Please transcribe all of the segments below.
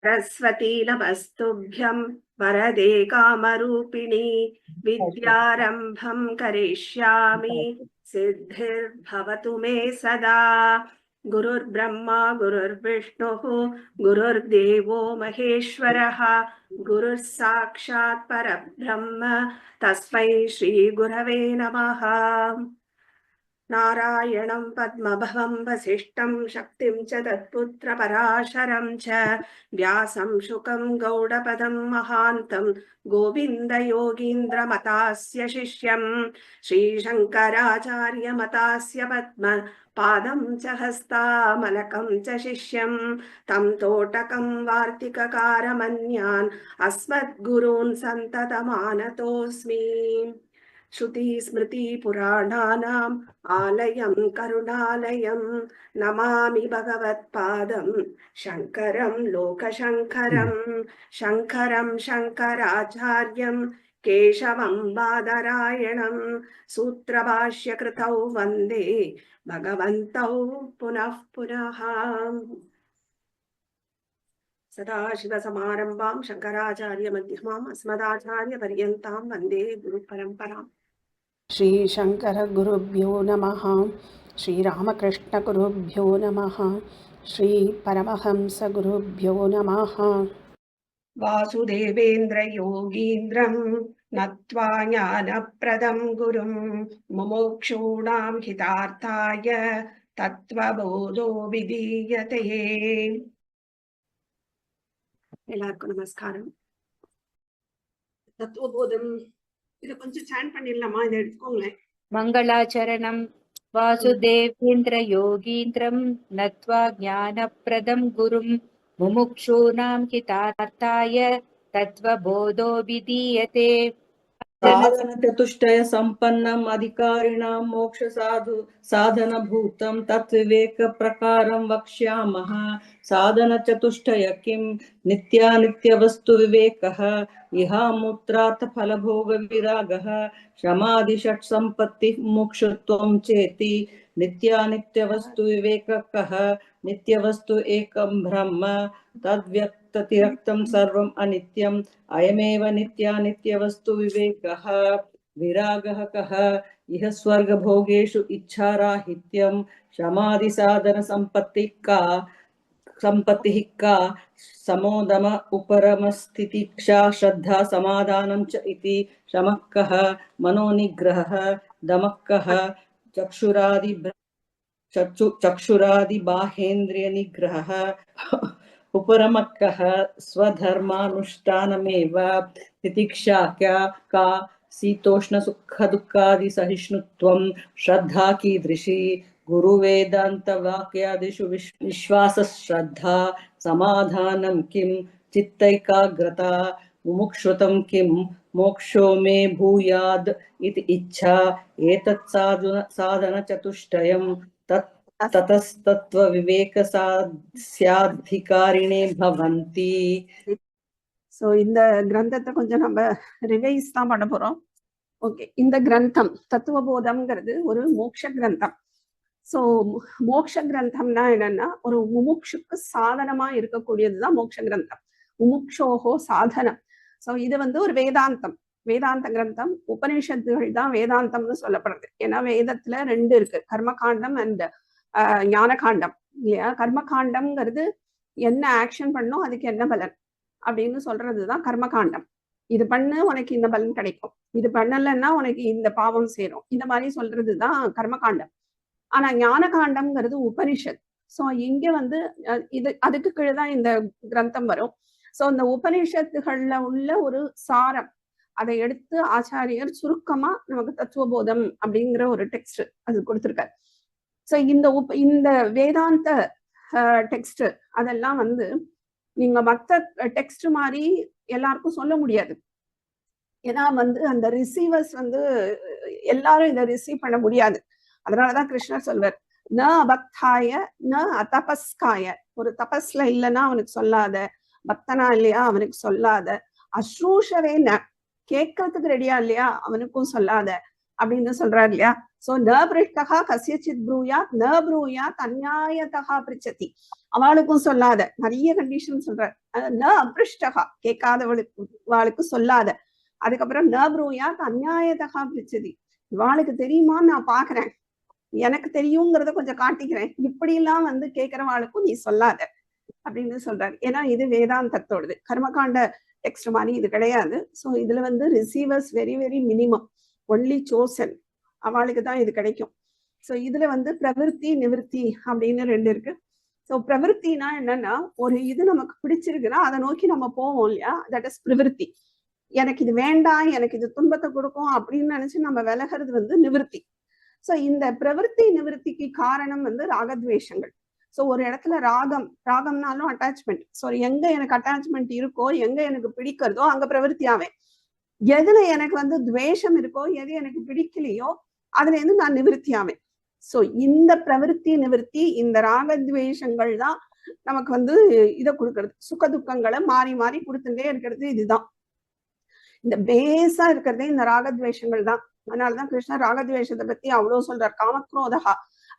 सरस्वती नमस्तुभ्यं वरदे कामरूपिणी विद्यारम्भं करिष्यामि सिद्धिर्भवतु मे सदा। गुरुर्ब्रह्मा गुरुर्विष्णुः गुरुर्देवो महेश्वरः गुरुः साक्षात् परब्रह्म तस्मै श्रीगुरवे नमः। नारायणं पद्मभवं वसिष्ठं शक्तिं च तत्पुत्र पराशरं च व्यासं शुकं गौडपदं महान्तं गोविन्दयोगीन्द्रमतास्य शिष्यं श्रीशङ्कराचार्यमतास्य पद्म पादं च हस्तामलकं च शिष्यं तं तोटकं वार्तिककारमन्यान् अस्मद्गुरून् सन्ततमानतोऽस्मि। श्रुति स्मृति पुराणानाम् आलयं करुणालयं नमामि भगवत्पादं शङ्करं लोकशङ्करं शङ्करं शङ्कराचार्यं केशवं बादरायणं सूत्रभाष्यकृतौ वन्दे भगवन्तौ पुनः पुनः। सदाशिवसमारम्भां शङ्कराचार्यमध्यमाम् अस्मदाचार्यपर्यन्तां वन्दे गुरुपरम्पराम्। श्री शंकर गुरुभ्यो नमः। श्री रामकृष्ण गुरुभ्यो नमः। श्री परमहंस गुरुभ्यो नमः। वासुदेवेन्द्र योगीन्द्रं नत्वा ज्ञानप्रदं गुरुं मुमुक्षूणां हितार्थाय तत्त्वबोधो विधीयते। எல்லாருக்கும் நமஸ்காரம். தத்துவபோதம் இத கொஞ்சம் சாண்ட் பண்ணிடலாமா? இதை எடுத்துக்கோங்களேன். மங்களாச்சரணம் வாசுதேவேந்திர யோகீந்திரம் நத்வா ஞானப்ரதம் குரும் முமுக்ஷூணாம் ஹிதார்த்தாய தத்வபோதோ விதீயதே. साधन चतुष्टय संपन्नम अधिकारिणां मोक्ष साधन भूतं तत्विवेक प्रकारं वक्ष्यामः। साधन चतुष्टय किं नित्यानित्य वस्तु विवेकः इहामूत्रार्थ फलभोग विरागः शमादि षट् संपत्ति मोक्षत्वं चेति। नित्यानित्य वस्तु विवेकः नित्य वस्तु एकं ब्रह्म तद्व्यक्ततिरक्तं सर्वम् अनित्यम् अयमेव नित्यानित्य वस्तु विवेकः। विरागः कः इह स्वर्ग भोगेषु इच्छाराहित्यं शमादि साधन संपत्तिः का समोदम उपरमस्तितिक्षा श्रद्धा समाधानं च इति। शमः कः मनोनिग्रहः दमः कः चक्षुरादि बाहेन्द्रिय निग्रहः उपरमः स्वधर्मानुष्ठानमेव। तितिक्षा का शीतोष्ण सुख दुःखादि सहिष्णुत्वं श्रद्धा कीदृशी। गुरुवेदांत वाक्यादिषु विश्वास श्रद्धा समाधानं किं चित्तैकाग्रता मुमुक्षुतं किं मोक्षो मे भूयाद् इति इच्छा। एतत् साधन चतुष्टयं ततस्तत्व विवेक साध्याधिकारिणे भवन्ति. சோ இந்த கிரந்தத்தை கொஞ்சம் நம்ம ரிவைஸ் தான் பண்ண போறோம். ஓகே, இந்த கிரந்தம் தத்துவபோதம்ங்கிறது ஒரு மோட்ச கிரந்தம். சோ மோட்ச கிரந்தம்னா என்னன்னா, ஒரு முமுட்சுக்கு சாதனமா இருக்கக்கூடியதுதான் மோட்ச கிரந்தம். முமுட்சோஹோ சாதனம். சோ இது ஒரு வேதாந்தம், வேதாந்த கிரந்தம். உபனிஷத்துகள் தான் வேதாந்தம்னு சொல்லப்படுறது. ஏன்னா வேதத்துல ரெண்டு இருக்கு, கர்மகாண்டம் அண்ட் ஞான காண்டம் இல்லையா? கர்மகாண்டம்ங்கிறது என்ன ஆக்ஷன் பண்ணும், அதுக்கு என்ன பலன் அப்படின்னு சொல்றதுதான் கர்மகாண்டம். இது பண்ணு உனக்கு இந்த பலன் கிடைக்கும், இது பண்ணலன்னா உனக்கு இந்த பாவம் சேரும், இந்த மாதிரி சொல்றதுதான் கர்மகாண்டம். ஆனா ஞான காண்டம்ங்கிறது உபனிஷத். சோ இங்க இது அதுக்கு கீழேதான் இந்த கிரந்தம் வரும். சோ இந்த உபனிஷத்துகள்ல உள்ள ஒரு சாரம், அதை எடுத்து ஆச்சாரியர் சுருக்கமா நமக்கு தத்துவபோதம் அப்படிங்கிற ஒரு டெக்ஸ்ட் அது கொடுத்திருக்காரு. சோ இந்த வேதாந்த டெக்ஸ்ட் அதெல்லாம் நீங்க மற்ற டெக்ஸ்ட் மாதிரி எல்லாருக்கும் சொல்ல முடியாது. ஏன்னா அந்த ரிசீவர்ஸ் எல்லாரும் இதை ரிசீவ் பண்ண முடியாது. அதனாலதான் கிருஷ்ணர் சொல்வார், ந அபக்தாய ந அதபஸ்காய. ஒரு தபஸ்ல இல்லைன்னா அவனுக்கு சொல்லாத, பக்தனா இல்லையா அவனுக்கு சொல்லாத, அஸ்ரூஷவே ந கேட்கறதுக்கு ரெடியா இல்லையா அவனுக்கும் சொல்லாத, அப்படின்னு சொல்றாரு இல்லையா. சோ ந பிருஷ்டகா கசியச்சித் ப்ரூயாத் ந ப்ரூயாத் அந்நியாயதகா பிரிச்சதி. அவளுக்கும் சொல்லாத, நிறைய கண்டிஷன் சொல்றாரு. ந அபிருஷ்டகா கேட்காதவளுக்கு சொல்லாத. அதுக்கப்புறம் ந ப்ரூயாத் அந்நியாயதகா பிரிச்சதி, இவாளுக்கு தெரியுமான்னு நான் பாக்குறேன், எனக்கு தெரியுங்கிறத கொஞ்சம் காட்டிக்கிறேன், இப்படி எல்லாம் வந்து கேட்கிறவாளுக்கும் நீ சொல்லாத அப்படின்னு சொல்றாரு. ஏன்னா இது வேதாந்தத்தோடது, கர்மகாண்ட டெக்ஸ்ட் மாதிரி இது கிடையாது. ஸோ இதுல வந்து receiver's very very minimum, only chosen, அவளுக்கு தான் இது கிடைக்கும். ஸோ இதுல வந்து பிரவிற்த்தி நிவிற்த்தி அப்படின்னு ரெண்டு இருக்கு. ஸோ பிரவிற்த்தினா என்னன்னா, ஒரு இது நமக்கு பிடிச்சிருக்குன்னா அதை நோக்கி நம்ம போவோம் இல்லையா, தட் இஸ் பிரவிற்த்தி. எனக்கு இது வேண்டாம், எனக்கு இது துன்பத்தை கொடுக்கும் அப்படின்னு நினைச்சு நம்ம விலகிறது வந்து நிவிற்த்தி. ஸோ இந்த பிரவிற்த்தி நிவிற்த்திக்கு காரணம் வந்து ராகத்வேஷங்கள். ஸோ ஒரு இடத்துல ராகம்னாலும் அட்டாச்மெண்ட். ஸோ எங்க எனக்கு அட்டாச்மெண்ட் இருக்கோ, எங்க எனக்கு பிடிக்கிறதோ அங்க பிரவிற்த்தி ஆவேன். எதுல எனக்கு வந்து துவேஷம் இருக்கோ, எது எனக்கு பிடிக்கலையோ அதுல இருந்து நான் நிவிற்த்தி ஆவேன். ஸோ இந்த பிரவிற்த்தி நிவிற்த்தி, இந்த ராகத்வேஷங்கள் தான் நமக்கு வந்து இதை கொடுக்கறது, சுக துக்கங்களை மாறி மாறி கொடுத்துட்டே இருக்கிறது. இதுதான் இந்த பேஸா இருக்கிறதே இந்த ராகத்வேஷங்கள் தான். அதனாலதான் கிருஷ்ணர் ராகத்வேஷத்தை பத்தி அவ்வளவு சொல்றார். காமக்ரோதகா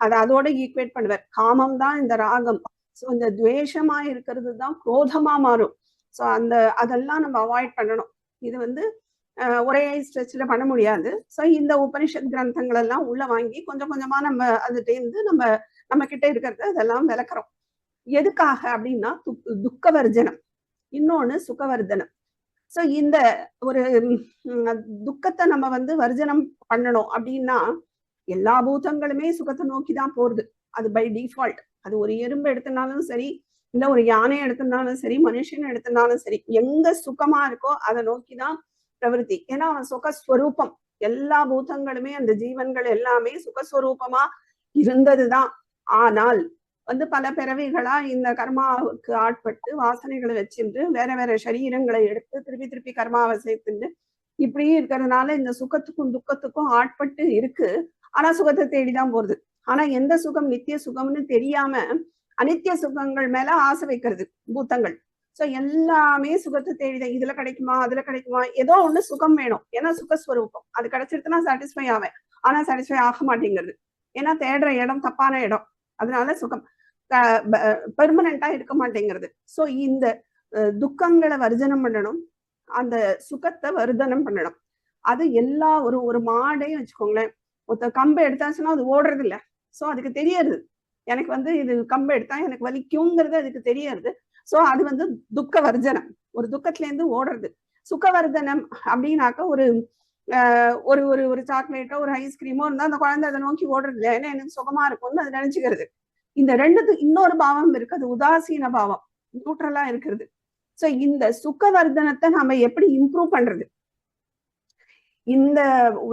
அதை அதோட ஈக்குவேட் பண்ணுவார். காமம் தான் இந்த ராகம். ஸோ இந்த துவேஷமா இருக்கிறது தான் குரோதமா மாறும். ஸோ அதெல்லாம் நம்ம அவாய்ட் பண்ணணும். இது வந்து ஒரே ஸ்ட்ரெச்ல பண்ண முடியாது. ஸோ இந்த உபனிஷத் கிரந்தங்கள் எல்லாம் உள்ள வாங்கி கொஞ்சம் கொஞ்சமா நம்ம அதுலேருந்து நம்ம கிட்ட இருக்கிறது அதெல்லாம் விளக்குறோம். எதுக்காக அப்படின்னா துக்கவர்ஜனம், இன்னொன்னு சுகவர்தனம். ஸோ இந்த ஒரு துக்கத்தை நம்ம வந்து வர்ஜனம் பண்ணணும் அப்படின்னா, எல்லா பூதங்களுமே சுகத்தை நோக்கி தான் போறது, அது பை டிஃபால்ட். அது ஒரு எறும்பு எடுத்தினாலும் சரி, இல்ல ஒரு யானை எடுத்தினாலும் சரி, மனுஷன் எடுத்தினாலும் சரி, எங்க சுகமா இருக்கோ அதை நோக்கிதான் பிரவருத்தி. ஏன்னா அவன் சுகஸ்வரூபம். எல்லா பூதங்களுமே, அந்த ஜீவன்கள் எல்லாமே சுகஸ்வரூபமா இருந்ததுதான். ஆனால் வந்து பல பிறவிகளா இந்த கர்மாவுக்கு ஆட்பட்டு வாசனைகளை வச்சுட்டு வேற வேற சரீரங்களை எடுத்து திருப்பி திருப்பி கர்மாவை சேர்த்துட்டு இப்படி இருக்கிறதுனால இந்த சுகத்துக்கும் துக்கத்துக்கும் ஆட்பட்டு இருக்கு. ஆனா சுகத்தை தேடிதான் போறது. ஆனா எந்த சுகம் நித்திய சுகம்னு தெரியாம அனித்திய சுகங்கள் மேல ஆசை வைக்கிறது பூத்தங்கள். சோ எல்லாமே சுகத்தை தேடிதான், இதுல கிடைக்குமா அதுல கிடைக்குமா, ஏதோ ஒண்ணு சுகம் வேணும். ஏன்னா சுகஸ்வரூபம், அது கிடைச்சிருச்சுன்னா சாட்டிஸ்ஃபை ஆவேன். ஆனா சாட்டிஸ்ஃபை ஆக மாட்டேங்கிறது, ஏன்னா தேடுற இடம் தப்பான இடம். அதனால சுகம் பெர்மனண்டா இருக்க மாட்டேங்கிறது. சோ இந்த துக்கங்களை வர்ஜனம் பண்ணணும், அந்த சுகத்தை வர்தனம் பண்ணணும். அது எல்லா ஒரு மாடையும் வச்சுக்கோங்களேன், ஒருத்த கம்பை எடுத்தாச்சுன்னா அது ஓடுறது இல்லை. சோ அதுக்கு தெரியாது எனக்கு வந்து இது கம்பை எடுத்தா எனக்கு வலிக்குங்கிறது அதுக்கு தெரியாது. சோ அது வந்து துக்க வர்ஜனம், ஒரு துக்கத்துல இருந்து ஓடுறது. சுகவர்தனம் அப்படின்னாக்க ஒரு ஒரு ஒரு சாக்லேட்டோ ஒரு ஐஸ்கிரீமோ இருந்தா அந்த குழந்தை அதை நோக்கி ஓடுறது இல்லை, ஏன்னா எனக்கு சுகமா இருக்கும்னு அது நினைச்சுக்கிறது. இந்த ரெண்டுத்துக்கு இன்னொரு பாவம் இருக்கு, அது உதாசீன பாவம், நியூட்ரலா இருக்கிறது. சோ இந்த சுகவர்தனத்தை நம்ம எப்படி இம்ப்ரூவ் பண்றது? இந்த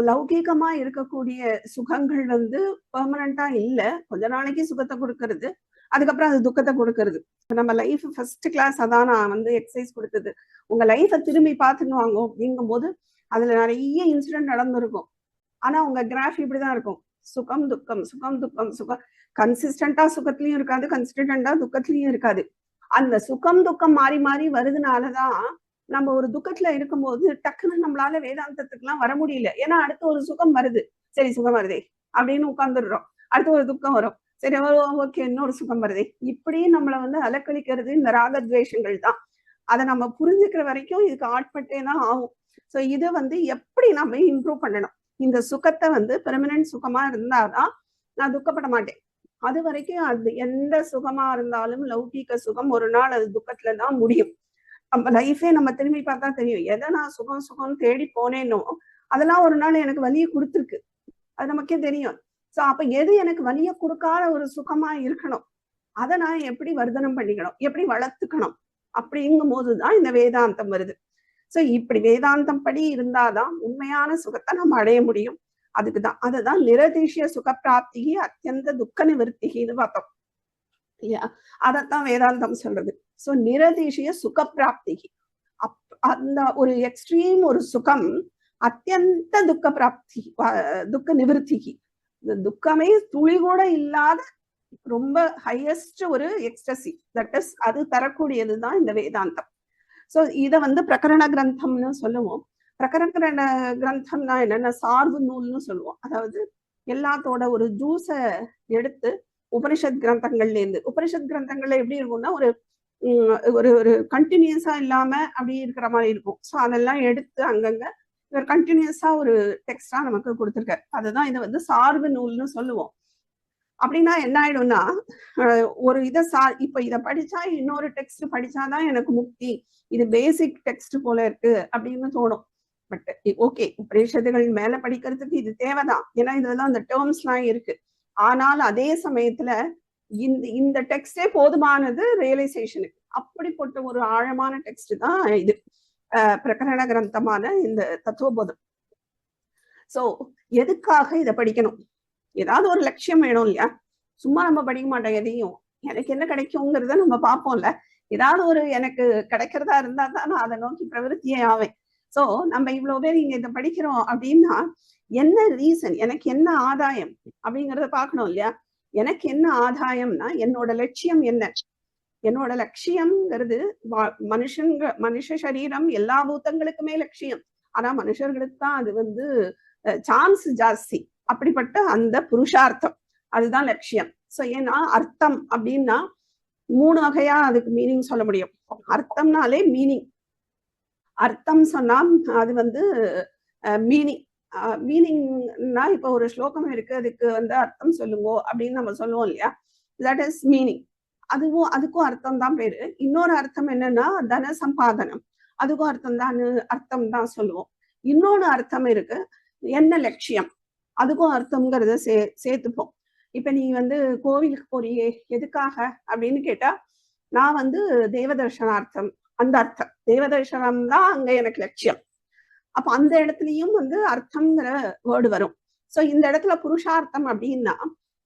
லௌகீகமா இருக்கக்கூடிய சுகங்கள் வந்து பெர்மனண்டா இல்ல, கொஞ்ச நாளைக்கு சுகத்தை கொடுக்கறது, அதுக்கப்புறம் அது துக்கத்தை கொடுக்கறது. நம்ம லைஃப் ஃபர்ஸ்ட் கிளாஸ் அதான் நான் வந்து எக்ஸசைஸ் கொடுத்தது. உங்க லைஃபை திரும்பி பார்த்துன்னு வாங்க அப்படிங்கும் போது அதுல நிறைய இன்சிடென்ட் நடந்திருக்கும். ஆனா உங்க கிராஃப் இப்படிதான் இருக்கும், சுகம் துக்கம் சுகம் துக்கம் சுகம். கன்சிஸ்டண்டா சுகத்திலயும் இருக்காது, கன்சிஸ்டண்டா துக்கத்திலயும் இருக்காது. அந்த சுகம் துக்கம் மாறி மாறி வருதுனாலதான் நம்ம ஒரு துக்கத்துல இருக்கும்போது டக்குன்னு நம்மளால வேதாந்தத்துக்கு எல்லாம் வர முடியல. ஏன்னா அடுத்த ஒரு சுகம் வருது, சரி சுகம் வருதே அப்படின்னு உட்கார்ந்துடுறோம். அடுத்த ஒரு துக்கம் வரும், சரி ஓகே இன்னொரு சுகம் வருதே. இப்படி நம்மளை வந்து அலக்களிக்கிறது இந்த ராகத்வேஷங்கள் தான். அதை நம்ம புரிஞ்சுக்கிற வரைக்கும் இதுக்கு ஆட்பட்டே தான் ஆகும். சோ இது வந்து எப்படி நம்ம இம்ப்ரூவ் பண்ணணும்? இந்த சுகத்தை வந்து பெர்மனன்ட் சுகமா இருந்தாதான் நான் துக்கப்பட மாட்டேன். அது வரைக்கும் அது எந்த சுகமா இருந்தாலும் லௌகீக சுகம் ஒரு நாள் அது துக்கத்துலதான் முடியும். நம்ம லைஃபே நம்ம திரும்பி பார்த்தா தெரியும், எதை நான் சுகம் சுகம்னு தேடி போனேனோ அதெல்லாம் ஒரு நாள் எனக்கு வலியை கொடுத்துருக்கு, அது நமக்கே தெரியும். சோ அப்ப எது எனக்கு வலியை கொடுக்காத ஒரு சுகமா இருக்கணும், அதை நான் எப்படி வர்தனம் பண்ணிக்கணும், எப்படி வளர்த்துக்கணும், அப்படிங்கும் போதுதான் இந்த வேதாந்தம் வருது. சோ இப்படி வேதாந்தம் படி இருந்தாதான் உண்மையான சுகத்தை நம்ம அடைய முடியும். அதுக்குதான் அதுதான் நிரதிஷிய சுகப்பிராப்தி அத்தியந்த துக்க நிவர்த்திகின்னு பார்த்தோம் இல்லையா. அதத்தான் வேதாந்தம் சொல்றது. சோ நிரதிஷிய சுகப்பிராப்தி, அந்த ஒரு எக்ஸ்ட்ரீம் ஒரு சுகம் அத்தியந்த துக்க பிராப்தி துக்க நிவர்த்திகி, இந்த துக்கமே துளி கூட இல்லாத ரொம்ப ஹையஸ்ட் ஒரு எக்ஸ்டசி, தட் இஸ் அது தரக்கூடியதுதான் இந்த வேதாந்தம். சோ இத வந்து பிரகரண கிரந்தம்னு சொல்லுவோம். பிரகரண கிரந்தம்னா என்னன்னா சார்பு நூல்னு சொல்லுவோம். அதாவது எல்லாத்தோட ஒரு ஜூஸை எடுத்து உபனிஷத் கிரந்தங்கள்ல இருந்து, உபனிஷத் கிரந்தங்கள்ல எப்படி இருக்கும்னா ஒரு ஒரு ஒரு கண்டினியூஸா இல்லாம அப்படி இருக்கிற மாதிரி இருக்கும். ஸோ அதெல்லாம் எடுத்து அங்கங்க இவர் கண்டினியூஸா ஒரு டெக்ஸ்டா நமக்கு கொடுத்துருக்காரு. அதுதான் இதை வந்து சார்பு நூல்னு சொல்லுவோம். அப்படின்னா என்ன ஆயிடும்னா ஒரு இதை இப்ப இதை படிச்சா இன்னொரு டெக்ஸ்ட் படிச்சாதான் எனக்கு முக்தி, இது பேசிக் டெக்ஸ்ட் போல இருக்கு அப்படின்னு தோணும். பட் ஓகே, உபநிஷத்துகள் மேல படிக்கிறதுக்கு இது தேவைதான், ஏன்னா இதுலதான் அந்த டேர்ம்ஸ் எல்லாம் இருக்கு. ஆனால் அதே சமயத்துல இந்த டெக்ஸ்டே போதுமானது ரியலைசேஷனுக்கு. அப்படிப்பட்ட ஒரு ஆழமான டெக்ஸ்ட் தான் இது பிரகரண கிரந்தமான இந்த தத்துவபோதம். சோ எதுக்காக இதை படிக்கணும்? ஏதாவது ஒரு லட்சியம் வேணும் இல்லையா? சும்மா நம்ம படிக்க மாட்டோம் எதையும். எனக்கு என்ன கிடைக்குங்கிறத நம்ம பார்ப்போம்ல. ஏதாவது ஒரு எனக்கு கிடைக்கிறதா இருந்தா தான் நான் அதை நோக்கி பிரவருத்தியே ஆவேன். சோ நம்ம இவ்வளவு பேர் இங்க இதை படிக்கிறோம் அப்படின்னா என்ன ரீசன், எனக்கு என்ன ஆதாயம் அப்படிங்கிறத பார்க்கணும் இல்லையா? எனக்கு என்ன ஆதாயம்னா என்னோட லட்சியம் என்ன? என்னோட லட்சியம்ங்கிறது மனுஷ சரீரம் எல்லா பூத்தங்களுக்குமே லட்சியம். ஆனா மனுஷர்களுக்கு தான் அது வந்து சான்ஸ் ஜாஸ்தி. அப்படிப்பட்ட அந்த புருஷார்த்தம் அதுதான் லட்சியம். சோ ஏன்னா அர்த்தம் அப்படின்னா 3 வகையா அதுக்கு மீனிங் சொல்ல முடியும். அர்த்தம்னாலே மீனிங். அர்த்தம் சொன்னா அது வந்து மீனிங்னா இப்ப ஒரு ஸ்லோகம் இருக்கு, அதுக்கு வந்து அர்த்தம் சொல்லுங்க அப்படின்னு நம்ம சொல்லுவோம் இல்லையா? That is meaning. அதுக்கும் அர்த்தம் தான் பேரு. இன்னொரு அர்த்தம் என்னன்னா தன சம்பாதனம், அதுக்கும் அர்த்தம் தான் சொல்லுவோம். இன்னொன்னு அர்த்தம் இருக்கு, என்ன லட்சியம், அதுக்கும் அர்த்தம்ங்கிறத சேர்த்துப்போம். இப்ப நீ வந்து கோவிலுக்கு போறியே எதுக்காக அப்படின்னு கேட்டா, நான் வந்து தேவதர்ஷனார்த்தம், அந்த அர்த்தம் தேவதர்ஷனம் தான் அங்க எனக்கு லட்சியம். அப்ப அந்த இடத்துலயும் வந்து அர்த்தம்ங்கிற வேர்டு வரும். சோ இந்த இடத்துல புருஷார்த்தம் அப்படின்னா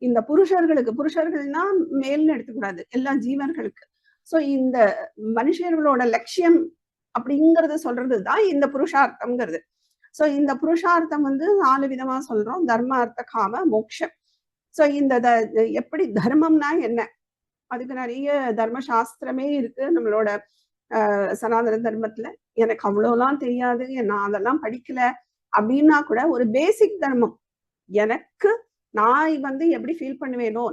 இந்த புருஷர்கள்னா மேல்னு எடுத்துக்கூடாது, எல்லா ஜீவர்களுக்கு. சோ இந்த மனுஷர்களோட லட்சியம் அப்படிங்கறத சொல்றதுதான் இந்த புருஷார்த்தம்ங்கிறது. சோ இந்த புருஷார்த்தம் வந்து 4 விதமா சொல்றோம்: தர்ம, அர்த்த, காம, மோட்சம். சோ இந்த எப்படி தர்மம்னா என்ன, அதுக்கு நிறைய தர்ம சாஸ்திரமே இருக்கு நம்மளோட சனாதன தர்மத்துல. எனக்கு அவ்வளவுலாம் தெரியாது, நான் அதெல்லாம் படிக்கல அப்படின்னா கூட ஒரு பேசிக் தர்மம், எனக்கு நான் வந்து எப்படி ஃபீல் பண்ணுவேனோ,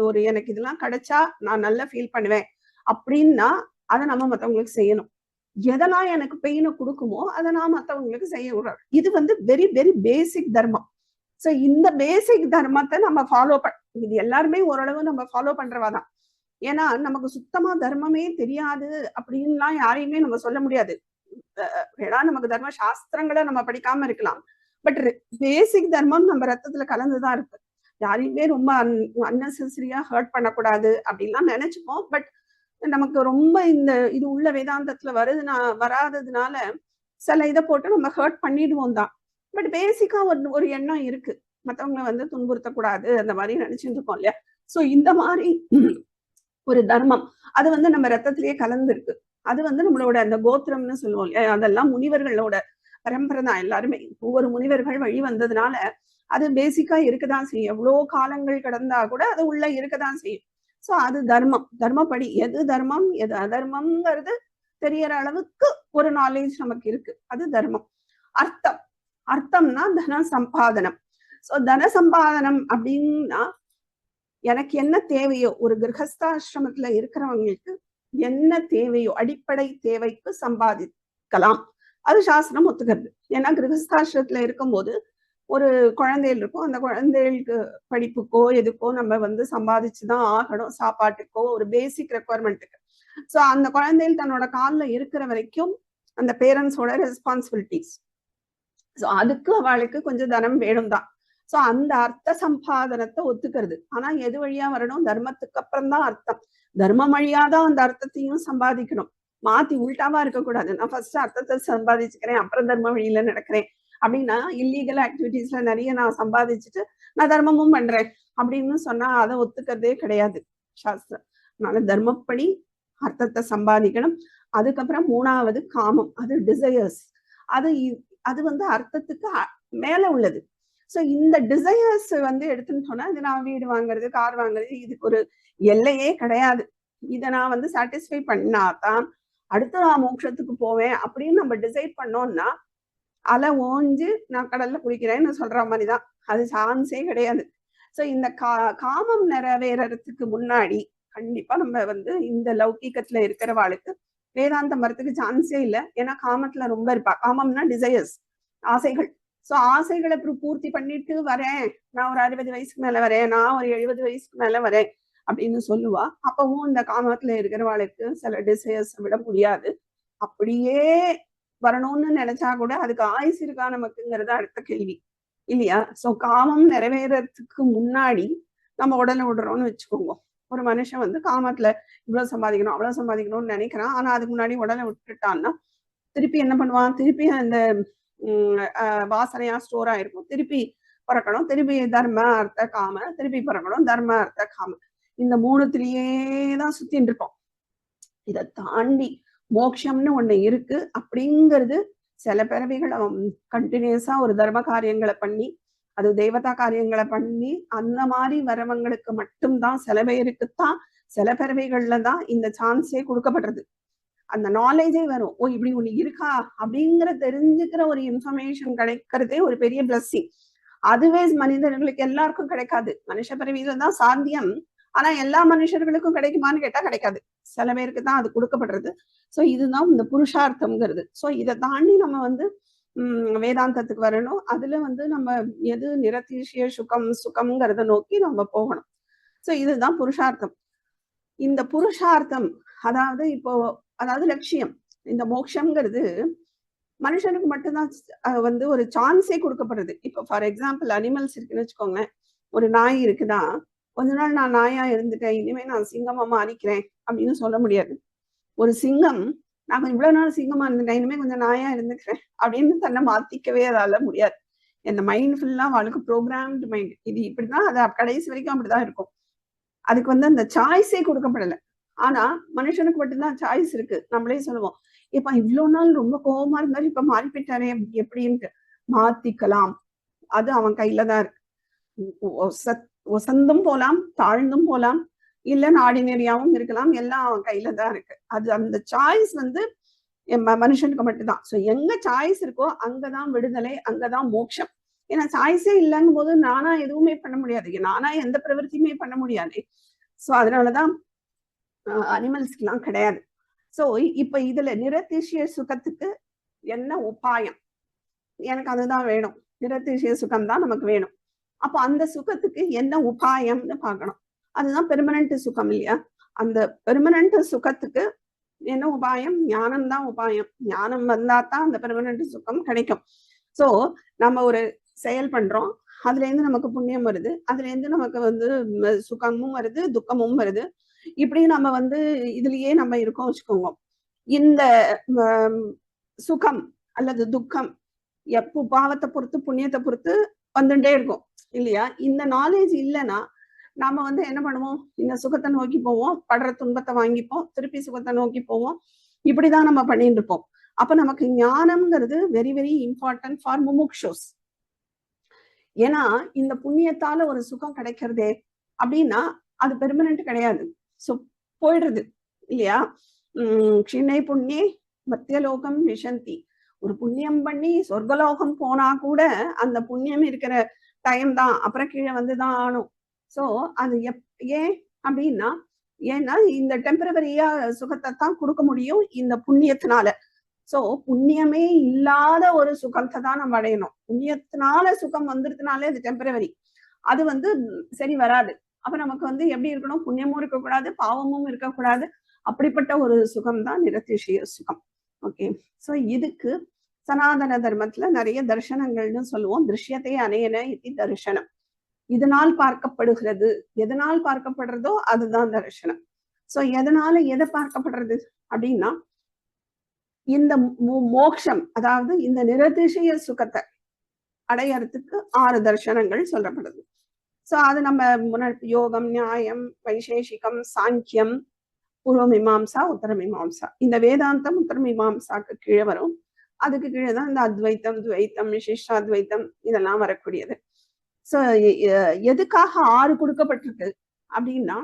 ஒரு எனக்கு இதெல்லாம் கிடைச்சா நான் நல்லா ஃபீல் பண்ணுவேன் அப்படின்னா அதை நம்ம மத்தவங்களுக்கு செய்யணும். எதெல்லாம் எனக்கு பெயினை கொடுக்குமோ அதை நான் மத்தவங்களுக்கு செய்ய விடுறோம். இது வந்து வெரி வெரி பேசிக் தர்மம். சோ இந்த பேசிக் தர்மத்தை நம்ம ஃபாலோ இது எல்லாருமே ஓரளவு நம்ம ஃபாலோ பண்றவாதான். ஏன்னா நமக்கு சுத்தமா தர்மமே தெரியாது அப்படின்லாம் யாரையுமே நம்ம சொல்ல முடியாது. ஏன்னா நமக்கு தர்ம சாஸ்திரங்களை நம்ம படிக்காம இருக்கலாம், பட் பேசிக் தர்மம் நம்ம ரத்தத்துல கலந்துதான் இருக்கு. யாரையுமே ரொம்ப அன்னெசரியா ஹர்ட் பண்ணக்கூடாது அப்படின்லாம் நினைச்சுப்போம். பட் நமக்கு ரொம்ப இது உள்ள வேதாந்தத்துல வராததுனால சில இதை போட்டு நம்ம ஹர்ட் பண்ணிடுவோம் தான். பட் பேசிக்கா ஒரு எண்ணம் இருக்கு, மத்தவங்களை வந்து துன்புறுத்தக்கூடாது அந்த மாதிரி நினைச்சுட்டு இருக்கோம் இல்லையா? சோ இந்த மாதிரி ஒரு தர்மம் அது வந்து நம்ம ரத்தத்திலேயே கலந்து இருக்கு. அது வந்து நம்மளோட அந்த கோத்திரம்னு சொல்லுவோம் இல்லையா? அதெல்லாம் முனிவர்களோட பரம்பரை தான். எல்லாருமே ஒவ்வொரு முனிவர்கள் வழி வந்ததுனால அது பேசிக்கா இருக்கதான் செய்யும். எவ்வளவு காலங்கள் கடந்தா கூட அது உள்ள இருக்கதான் செய்யும். சோ அது தர்மம். தர்மப்படி எது தர்மம் எது அதர்மம்ங்கிறது தெரியற அளவுக்கு ஒரு நாலேஜ் நமக்கு இருக்கு, அது தர்மம். அர்த்தம்னா தன சம்பாதனம். சோ தன சம்பாதனம் அப்படின்னா எனக்கு என்ன தேவையோ, ஒரு கிரகஸ்தாசிரமத்துல இருக்கிறவங்களுக்கு என்ன தேவையோ அடிப்படை தேவைக்கு சம்பாதிக்கலாம், அது சாஸ்திரம் ஒத்துக்கிறது. ஏன்னா கிரகஸ்தாசிரமத்துல இருக்கும்போது ஒரு குழந்தைகள் இருக்கும், அந்த குழந்தைகளுக்கு படிப்புக்கோ எதுக்கோ நம்ம வந்து சம்பாதிச்சுதான் ஆகணும், சாப்பாட்டுக்கோ ஒரு பேசிக் ரெக்குவயர்மெண்ட்டுக்கு. சோ அந்த குழந்தைகள் தன்னோட காலில் இருக்கிற வரைக்கும் அந்த பேரண்ட்ஸோட ரெஸ்பான்சிபிலிட்டிஸ். ஸோ அதுக்கு அவளுக்கு கொஞ்சம் தனம் வேணும் தான். சோ அந்த அர்த்த சம்பாதனத்தை ஒத்துக்கிறது. ஆனா எது வழியா வரணும்? தர்மத்துக்கு அப்புறம் தான் அர்த்தம். தர்மம் வழியாதான் அந்த அர்த்தத்தையும் சம்பாதிக்கணும். மாத்தி உள்டாவா இருக்கக்கூடாது. நான் ஃபர்ஸ்ட் அர்த்தத்தை சம்பாதிச்சுக்கிறேன், அப்புறம் தர்ம வழியில நடக்கிறேன் அப்படின்னா இல்லீகல் ஆக்டிவிட்டிஸ்ல நிறைய நான் சம்பாதிச்சுட்டு நான் தர்மமும் பண்றேன் அப்படின்னு சொன்னா அதை ஒத்துக்கிறதே கிடையாது சாஸ்திரம். அதனால தர்மப்படி அர்த்தத்தை சம்பாதிக்கணும். அதுக்கப்புறம் 3வது காமம், அது டிசையர்ஸ். அது வந்து அர்த்தத்துக்கு மேல உள்ளது. சோ இந்த டிசையர்ஸ் வந்து எடுத்துன்னு சொன்னா, இது நான் வீடு வாங்குறது, கார் வாங்குறது, இதுக்கு ஒரு எல்லையே கிடையாது. இதை நான் வந்து சாட்டிஸ்ஃபை பண்ணாதான் அடுத்து நான் மோட்சத்துக்கு போவேன் அப்படின்னு நம்ம டிசைட் பண்ணோம்னா அலை ஓஞ்சு நான் கடல்ல குளிக்கிறேன்னு சொல்ற மாதிரிதான். அது சான்ஸே கிடையாது. சோ இந்த காமம் நிறைவேறதுக்கு முன்னாடி கண்டிப்பா நம்ம வந்து இந்த லௌகிகத்துல இருக்கிறவாளுக்கு வேதாந்தம் வரத்துக்கு சான்ஸே இல்லை. ஏன்னா காமத்துல ரொம்ப இருப்பா. காமம்னா டிசையர்ஸ், ஆசைகள். சோ ஆசைகளை பூர்த்தி பண்ணிட்டு வரேன், நான் ஒரு 60 வயசுக்கு மேல வரேன், நான் ஒரு 70 வயசுக்கு மேல வரேன் அப்படின்னு சொல்லுவா. அப்பவும் இந்த காமத்துல இருக்கிறவாளுக்கு சில டிசையர்ஸ் விட முடியாது. அப்படியே வரணும்னு நினைச்சா கூட அதுக்கு ஆயுசு இருக்கா நமக்குங்கிறது அடுத்த கேள்வி இல்லையா? சோ காமம் நிறைவேறதுக்கு முன்னாடி நம்ம உடலை விடுறோம்னு வச்சுக்கோங்க. ஒரு மனுஷன் வந்து காமத்துல இவ்வளவு சம்பாதிக்கணும் அவ்வளவு சம்பாதிக்கணும்னு நினைக்கிறான். ஆனா அதுக்கு முன்னாடி உடலை விட்டுட்டான்னா திருப்பி என்ன பண்ணுவான்? திருப்பி அந்த வாசனையா ஸ்டோர் ஆயிருக்கும். திருப்பி பிறக்கணும், திருப்பி தர்ம அர்த்த காம, திருப்பி பிறக்கணும், தர்ம அர்த்த காம. இந்த மூணுத்திலேயே தான் சுத்தின்னு இருப்போம். இதை தாண்டி மோட்சம்னு ஒண்ணு இருக்கு அப்படிங்கிறது சில பிறவிகள் அவன் கண்டினியூஸா ஒரு தர்ம காரியங்களை பண்ணி, அது தேவதா காரியங்களை பண்ணி, அந்த மாதிரி வரவங்களுக்கு மட்டும்தான், சில பேருக்குத்தான் சில பிறவிகள்ல தான் இந்த சான்ஸே கொடுக்கப்படுறது. அந்த நாலேஜே வரும். ஓ இப்படி ஒண்ணு இருக்கா அப்படிங்கிற தெரிஞ்சுக்கிற ஒரு இன்ஃபர்மேஷன் கிடைக்கிறதே ஒரு பெரிய பிளஸ்ஸிங். அதுவே மனிதர்களுக்கு எல்லாருக்கும் கிடைக்காது. மனுஷ பிறவியில தான் சாத்தியம். ஆனா எல்லா மனுஷர்களுக்கும் கிடைக்குமான்னு கேட்டா கிடைக்காது. சில பேருக்கு தான் அது கொடுக்கப்படுறது. சோ இதுதான் இந்த புருஷார்த்தம்ங்கிறது. சோ இதை தாண்டி நம்ம வந்து வேதாந்தத்துக்கு வரணும். அதுல வந்து நம்ம எது நிரதிசய சுகம்ங்கிறத நோக்கி நம்ம போகணும். சோ இதுதான் புருஷார்த்தம். இந்த புருஷார்த்தம் அதாவது லட்சியம். இந்த மோட்சம்ங்கிறது மனுஷனுக்கு மட்டும்தான் வந்து ஒரு சான்ஸே கொடுக்கப்படுறது. இப்போ ஃபார் எக்ஸாம்பிள் அனிமல்ஸ் இருக்குன்னு வச்சுக்கோங்களேன். ஒரு நாய் இருக்குன்னா கொஞ்ச நாள் நான் நாயா இருந்துட்டேன், இனிமே நான் சிங்கமா மாறிக்கிறேன் அப்படின்னு சொல்ல முடியாது. ஒரு சிங்கம் நான் இவ்வளவு நாள் சிங்கமா இருந்துட்டேன், இனிமே கொஞ்சம் நாயா இருந்துக்கிறேன் அப்படின்னு தன்னை மாத்திக்கவே அதால முடியாது. இந்த மைண்ட் ஃபுல்லா அவளுக்கு ப்ரோக்ராம்டு மைண்ட். இது இப்படிதான், அது கடைசி வரைக்கும் அப்படிதான் இருக்கும். அதுக்கு வந்து அந்த சாய்ஸே கொடுக்கப்படலை. ஆனா மனுஷனுக்கு மட்டும்தான் சாய்ஸ் இருக்கு. நம்மளே சொல்லுவோம், இப்ப இவ்வளவு நாள் ரொம்ப கோபமா இருந்தாலும் இப்ப மாறி போயிட்டாரே எப்படின்ட்டு. மாத்திக்கலாம், அது அவன் கையில தான் இருக்கு. ஒசந்தும் போலாம், தாழ்ந்தும் போலாம், இல்ல ஆர்டினரியாவும் இருக்கலாம், எல்லாம் அவன் கையில தான் இருக்கு. அது அந்த சாய்ஸ் வந்து மனுஷனுக்கு மட்டும்தான். சோ எங்க சாய்ஸ் இருக்கோ அங்கதான் விடுதலை, அங்கதான் மோட்சம். ஏன்னா சாய்ஸே இல்லைங்கும் போது நானா எதுவுமே பண்ண முடியாது, நானா எந்த பிரவருத்தியுமே பண்ண முடியாது. சோ அதனாலதான் அனிமல்ஸ்க்கு எல்லாம் கிடையாது. சோ இப்ப இதுல நிரதிசய சுகத்துக்கு என்ன உபாயம்? எனக்கு அதுதான் வேணும், நிரதிசய சுகம் தான் நமக்கு வேணும். அப்ப அந்த சுகத்துக்கு என்ன உபாயம்னு பார்க்கணும். அதுதான் பெர்மனன்ட் சுகம் இல்லையா? அந்த பெர்மனன்ட் சுகத்துக்கு என்ன உபாயம்? ஞானம் தான் உபாயம். ஞானம் வந்தா தான் அந்த பெர்மனன்ட் சுகம் கிடைக்கும். சோ நம்ம ஒரு செயல் பண்றோம், அதுல இருந்து நமக்கு புண்ணியம் வருது, அதுல இருந்து நமக்கு வந்து சுகமும் வருது, துக்கமும் வருது. இப்படி நம்ம வந்து இதுலயே நம்ம இருக்கோம் வச்சுக்கோங்க. இந்த சுகம் அல்லது துக்கம் எப்போ பாவத்தை பொறுத்து புண்ணியத்தை பொறுத்து வந்துட்டே இருக்கும் இல்லையா? இந்த நாலேஜ் இல்லைன்னா நாம வந்து என்ன பண்ணுவோம்? இந்த சுகத்தை நோக்கி போவோம், படுற துன்பத்தை வாங்கிப்போம், திருப்பி சுகத்தை நோக்கி போவோம். இப்படிதான் நம்ம பண்ணிட்டு இருப்போம். அப்ப நமக்கு ஞானம்ங்கிறது வெரி வெரி இம்பார்ட்டன்ட் ஃபார் முமுக்ஷுஸ். ஏன்னா இந்த புண்ணியத்தால ஒரு சுகம் கிடைக்கிறதே அப்படின்னா அது பெர்மனன்ட் கிடையாது. சோ போயிடுறது இல்லையா? க்ஷிணை புண்ணியே மத்தியலோகம் விஷந்தி. ஒரு புண்ணியம் பண்ணி சொர்க்கலோகம் போனா கூட அந்த புண்ணியம் இருக்கிற டைம் தான், அப்புறம் கீழே வந்துதான் ஆனும். சோ அது ஏன் அப்படின்னா, ஏன்னா இந்த டெம்பரவரியா சுகத்தை தான் கொடுக்க முடியும் இந்த புண்ணியத்தினால. சோ புண்ணியமே இல்லாத ஒரு சுகத்தை தான் நம்ம அடையணும். புண்ணியத்தினால சுகம் வந்துருதுனாலே அது டெம்பரவரி, அது வந்து சரி வராது. அப்ப நமக்கு வந்து எப்படி இருக்கணும்? புண்ணியமும் இருக்கக்கூடாது, பாவமும் இருக்கக்கூடாது. அப்படிப்பட்ட ஒரு சுகம் தான் நிரதிசய சுகம். ஓகே. சோ இதுக்கு சனாதன தர்மத்துல நிறைய தர்சனங்கள்னு சொல்லுவோம். திருஷ்யத்தை அனையன இத்தி தரிசனம். இதனால் பார்க்கப்படுகிறது, எதனால் பார்க்கப்படுறதோ அதுதான் தரிசனம். சோ எதனால எதை பார்க்கப்படுறது அப்படின்னா, இந்த மோக்ஷம், அதாவது இந்த நிரதிசய சுகத்தை அடையறதுக்கு 6 தர்சனங்கள் சொல்லப்படுது. சோ அது நம்ம யோகம், நியாயம், வைசேஷிகம், சாங்கியம், பூர்வ மீமாம்சா, உத்தர மீமாம்சா. இந்த வேதாந்தம் உத்தர மீமாம்சாக்கு கீழே வரும். அதுக்கு கீழே தான் இந்த அத்வைத்தம், துவைத்தம், விசிஷ்டாத்வைத்தம் இதெல்லாம் வரக்கூடியது. சோ எதுக்காக 6 கொடுக்கப்பட்டிருக்கு அப்படின்னா,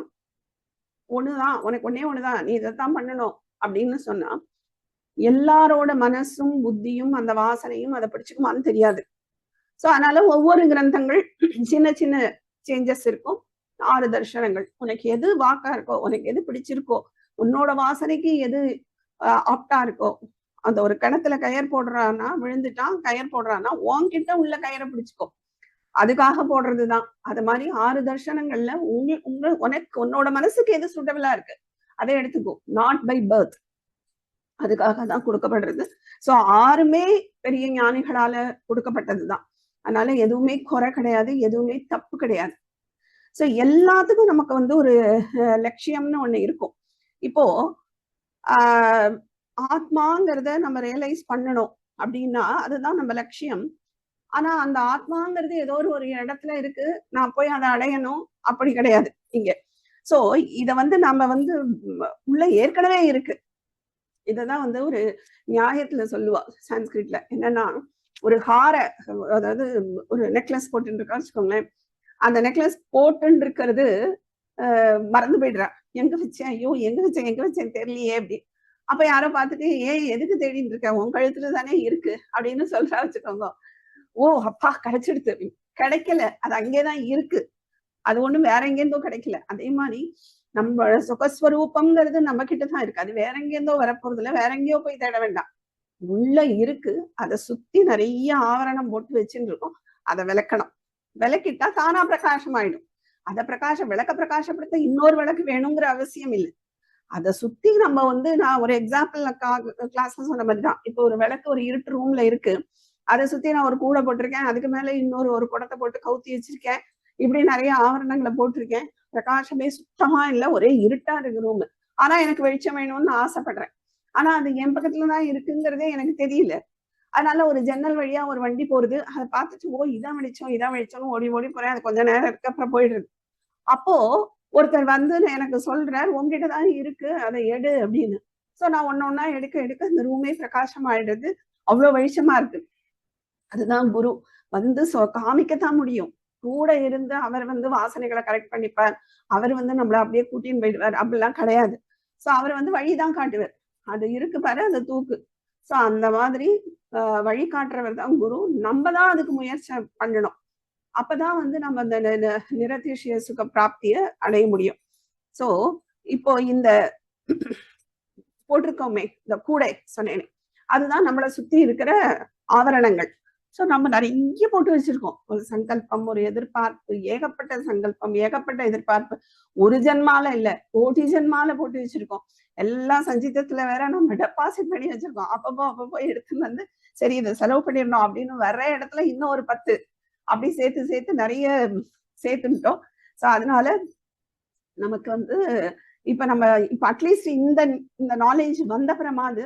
ஒண்ணுதான், உனக்கு ஒன்னே ஒண்ணுதான், நீ இதைத்தான் பண்ணணும் அப்படின்னு சொன்னா, எல்லாரோட மனசும் புத்தியும் அந்த வாசனையும் அதை பிடிச்சுக்குமான்னு தெரியாது. சோ அதனால ஒவ்வொரு கிரந்தங்கள் சின்ன சின்ன சேஞ்சஸ் இருக்கும். 6 தர்ஷனங்கள். உனக்கு எது வாக்கா இருக்கோ, உனக்கு எது பிடிச்சிருக்கோ, உன்னோட வாசனைக்கு எது ஆப்டா இருக்கோ, அந்த ஒரு கிணத்துல கயர் போடுறான்னா விழுந்துட்டான், கயர் போடுறான்னா உன்கிட்ட உள்ள கயரை பிடிச்சுக்கோ, அதுக்காக போடுறதுதான். அது மாதிரி 6 தர்ஷனங்கள்ல உனக்கு உன்னோட மனசுக்கு எது சூட்டபிளா இருக்கு அதை எடுத்துக்கோ. நாட் பை பர்த், அதுக்காக தான் கொடுக்கப்படுறது. சோ 6மே பெரிய ஞானிகளால கொடுக்கப்பட்டதுதான். அதனால எதுவுமே குறை கிடையாது, எதுவுமே தப்பு கிடையாது. சோ எல்லாத்துக்கும் நமக்கு வந்து ஒரு லட்சியம்னு ஒண்ணு இருக்கும். இப்போ ஆத்மாங்கிறத நம்ம ரியலைஸ் பண்ணணும் அப்படின்னா அதுதான் நம்ம லட்சியம். ஆனா அந்த ஆத்மாங்கிறது ஏதோ ஒரு இடத்துல இருக்கு, நான் போய் அதை அடையணும் அப்படி கிடையாது இங்க. சோ இத வந்து நம்ம வந்து உள்ள ஏற்கனவே இருக்கு. இததான் வந்து ஒரு நியாயத்துல சொல்லுவா சான்ஸ்கிரிட்ல. என்னன்னா, ஒரு ஹார, அதாவது ஒரு நெக்லஸ் போட்டு இருக்கா வச்சுக்கோங்களேன். அந்த நெக்லஸ் போட்டு இருக்கிறது மறந்து போயிடுறா. எங்க வச்சேன், ஐயோ எங்க வச்சேன் தெரியலையே அப்படி. அப்ப யாரோ பார்த்துட்டு, எதுக்கு தேடிட்டு இருக்க, உன் கழுத்துல தானே இருக்கு அப்படின்னு சொல்றா வச்சுக்கோங்க. ஓ அப்பா கிடைச்சிடுது. கிடைக்கல, அது அங்கேதான் இருக்கு, அது ஒண்ணும் வேற எங்கேருந்தோ கிடைக்கல. அதே மாதிரி நம்ம சுகஸ்வரூபம்ங்கிறது நம்ம கிட்டதான் இருக்கு, அது வேற எங்கேருந்தோ வரப்போறது இல்ல, வேற எங்கேயோ போய் தேட வேண்டாம், உள்ள இருக்கு. அதை சுத்தி நிறைய ஆவரணம் போட்டு வச்சுட்டு இருக்கோம். அதை விளக்கணும். விளக்கிட்டா தானா பிரகாசம் ஆயிடும். அதை விளக்க பிரகாசப்படுத்த இன்னொரு விளக்கு வேணுங்கிற அவசியம் இல்லை. அதை சுத்தி நம்ம வந்து, நான் ஒரு எக்ஸாம்பிள் கிளாஸ்ல சொன்ன மாதிரிதான். இப்போ ஒரு விளக்கு ஒரு இருட்டு ரூம்ல இருக்கு, அதை சுத்தி நான் ஒரு கூடை போட்டிருக்கேன், அதுக்கு மேல இன்னொரு ஒரு குடத்தை போட்டு கவுத்தி வச்சிருக்கேன், இப்படி நிறைய ஆவரணங்களை போட்டிருக்கேன். பிரகாசமே சுத்தமா இல்லை, ஒரே இருட்டா இருக்கு ரூம். ஆனா எனக்கு வெளிச்சம் வேணும்னு ஆசைப்படுறேன். ஆனா அது என் பக்கத்துலதான் இருக்குங்கிறதே எனக்கு தெரியல. அதனால ஒரு ஜன்னல் வழியா ஒரு வண்டி போறது, அதை பார்த்துட்டு ஓ இதான் வெளிச்சம்னு ஓடி போறேன். அது கொஞ்ச நேரம் இருக்கு, அப்புறம் போயிடுறது. அப்போ ஒருத்தர் வந்து எனக்கு சொல்றார், உங்ககிட்டதான் இருக்கு, அதை எடு அப்படின்னு. சோ நான் ஒன்னொன்னா எடுக்க இந்த ரூமே பிரகாசம் ஆயிடுறது, அவ்வளவு வெளிச்சமா இருக்கு. அதுதான் குரு வந்து காமிக்கத்தான் முடியும். கூட இருந்து அவர் வந்து வாசனைகளை கரெக்ட் பண்ணிப்பார், அவர் வந்து நம்மள அப்படியே கூட்டின்னு போயிடுவார், அப்படிலாம் கிடையாது. சோ அவர் வந்து வழிதான் காட்டுவார். அது இருக்கு பாரு, அந்த தூக்கு. சோ அந்த மாதிரி வழி காட்டுறவர் தான் குரு. நம்ம தான் அதுக்கு முயற்சி பண்ணணும். அப்பதான் வந்து நம்ம அந்த நிரதிசய சுக பிராப்திய அடைய முடியும். சோ இப்போ இந்த போட்டிருக்கோமே இந்த கூடை சொன்னேனே, அதுதான் நம்மளை சுத்தி இருக்கிற ஆவரணங்கள். சோ நம்ம நிறைய போட்டு வச்சிருக்கோம். ஒரு சங்கல்பம், ஒரு எதிர்பார்ப்பு, ஏகப்பட்ட சங்கல்பம், ஏகப்பட்ட எதிர்பார்ப்பு. ஒரு ஜென்மால இல்ல, கோடி ஜென்மால போட்டு வச்சிருக்கோம். எல்லாம் சஞ்சிதத்துல வேற நம்ம டெபாசிட் பண்ணி வச்சிருக்கோம். அப்பப்போ எடுத்துன்னு வந்து சரி இதை செலவு பண்ணிடணும் அப்படின்னு வர்ற இடத்துல இன்னும் ஒரு 10 அப்படி சேர்த்து நிறைய சேர்த்துட்டோம். சோ அதனால நமக்கு வந்து இப்ப அட்லீஸ்ட் இந்த நாலேஜ் வந்த அப்புறமாவது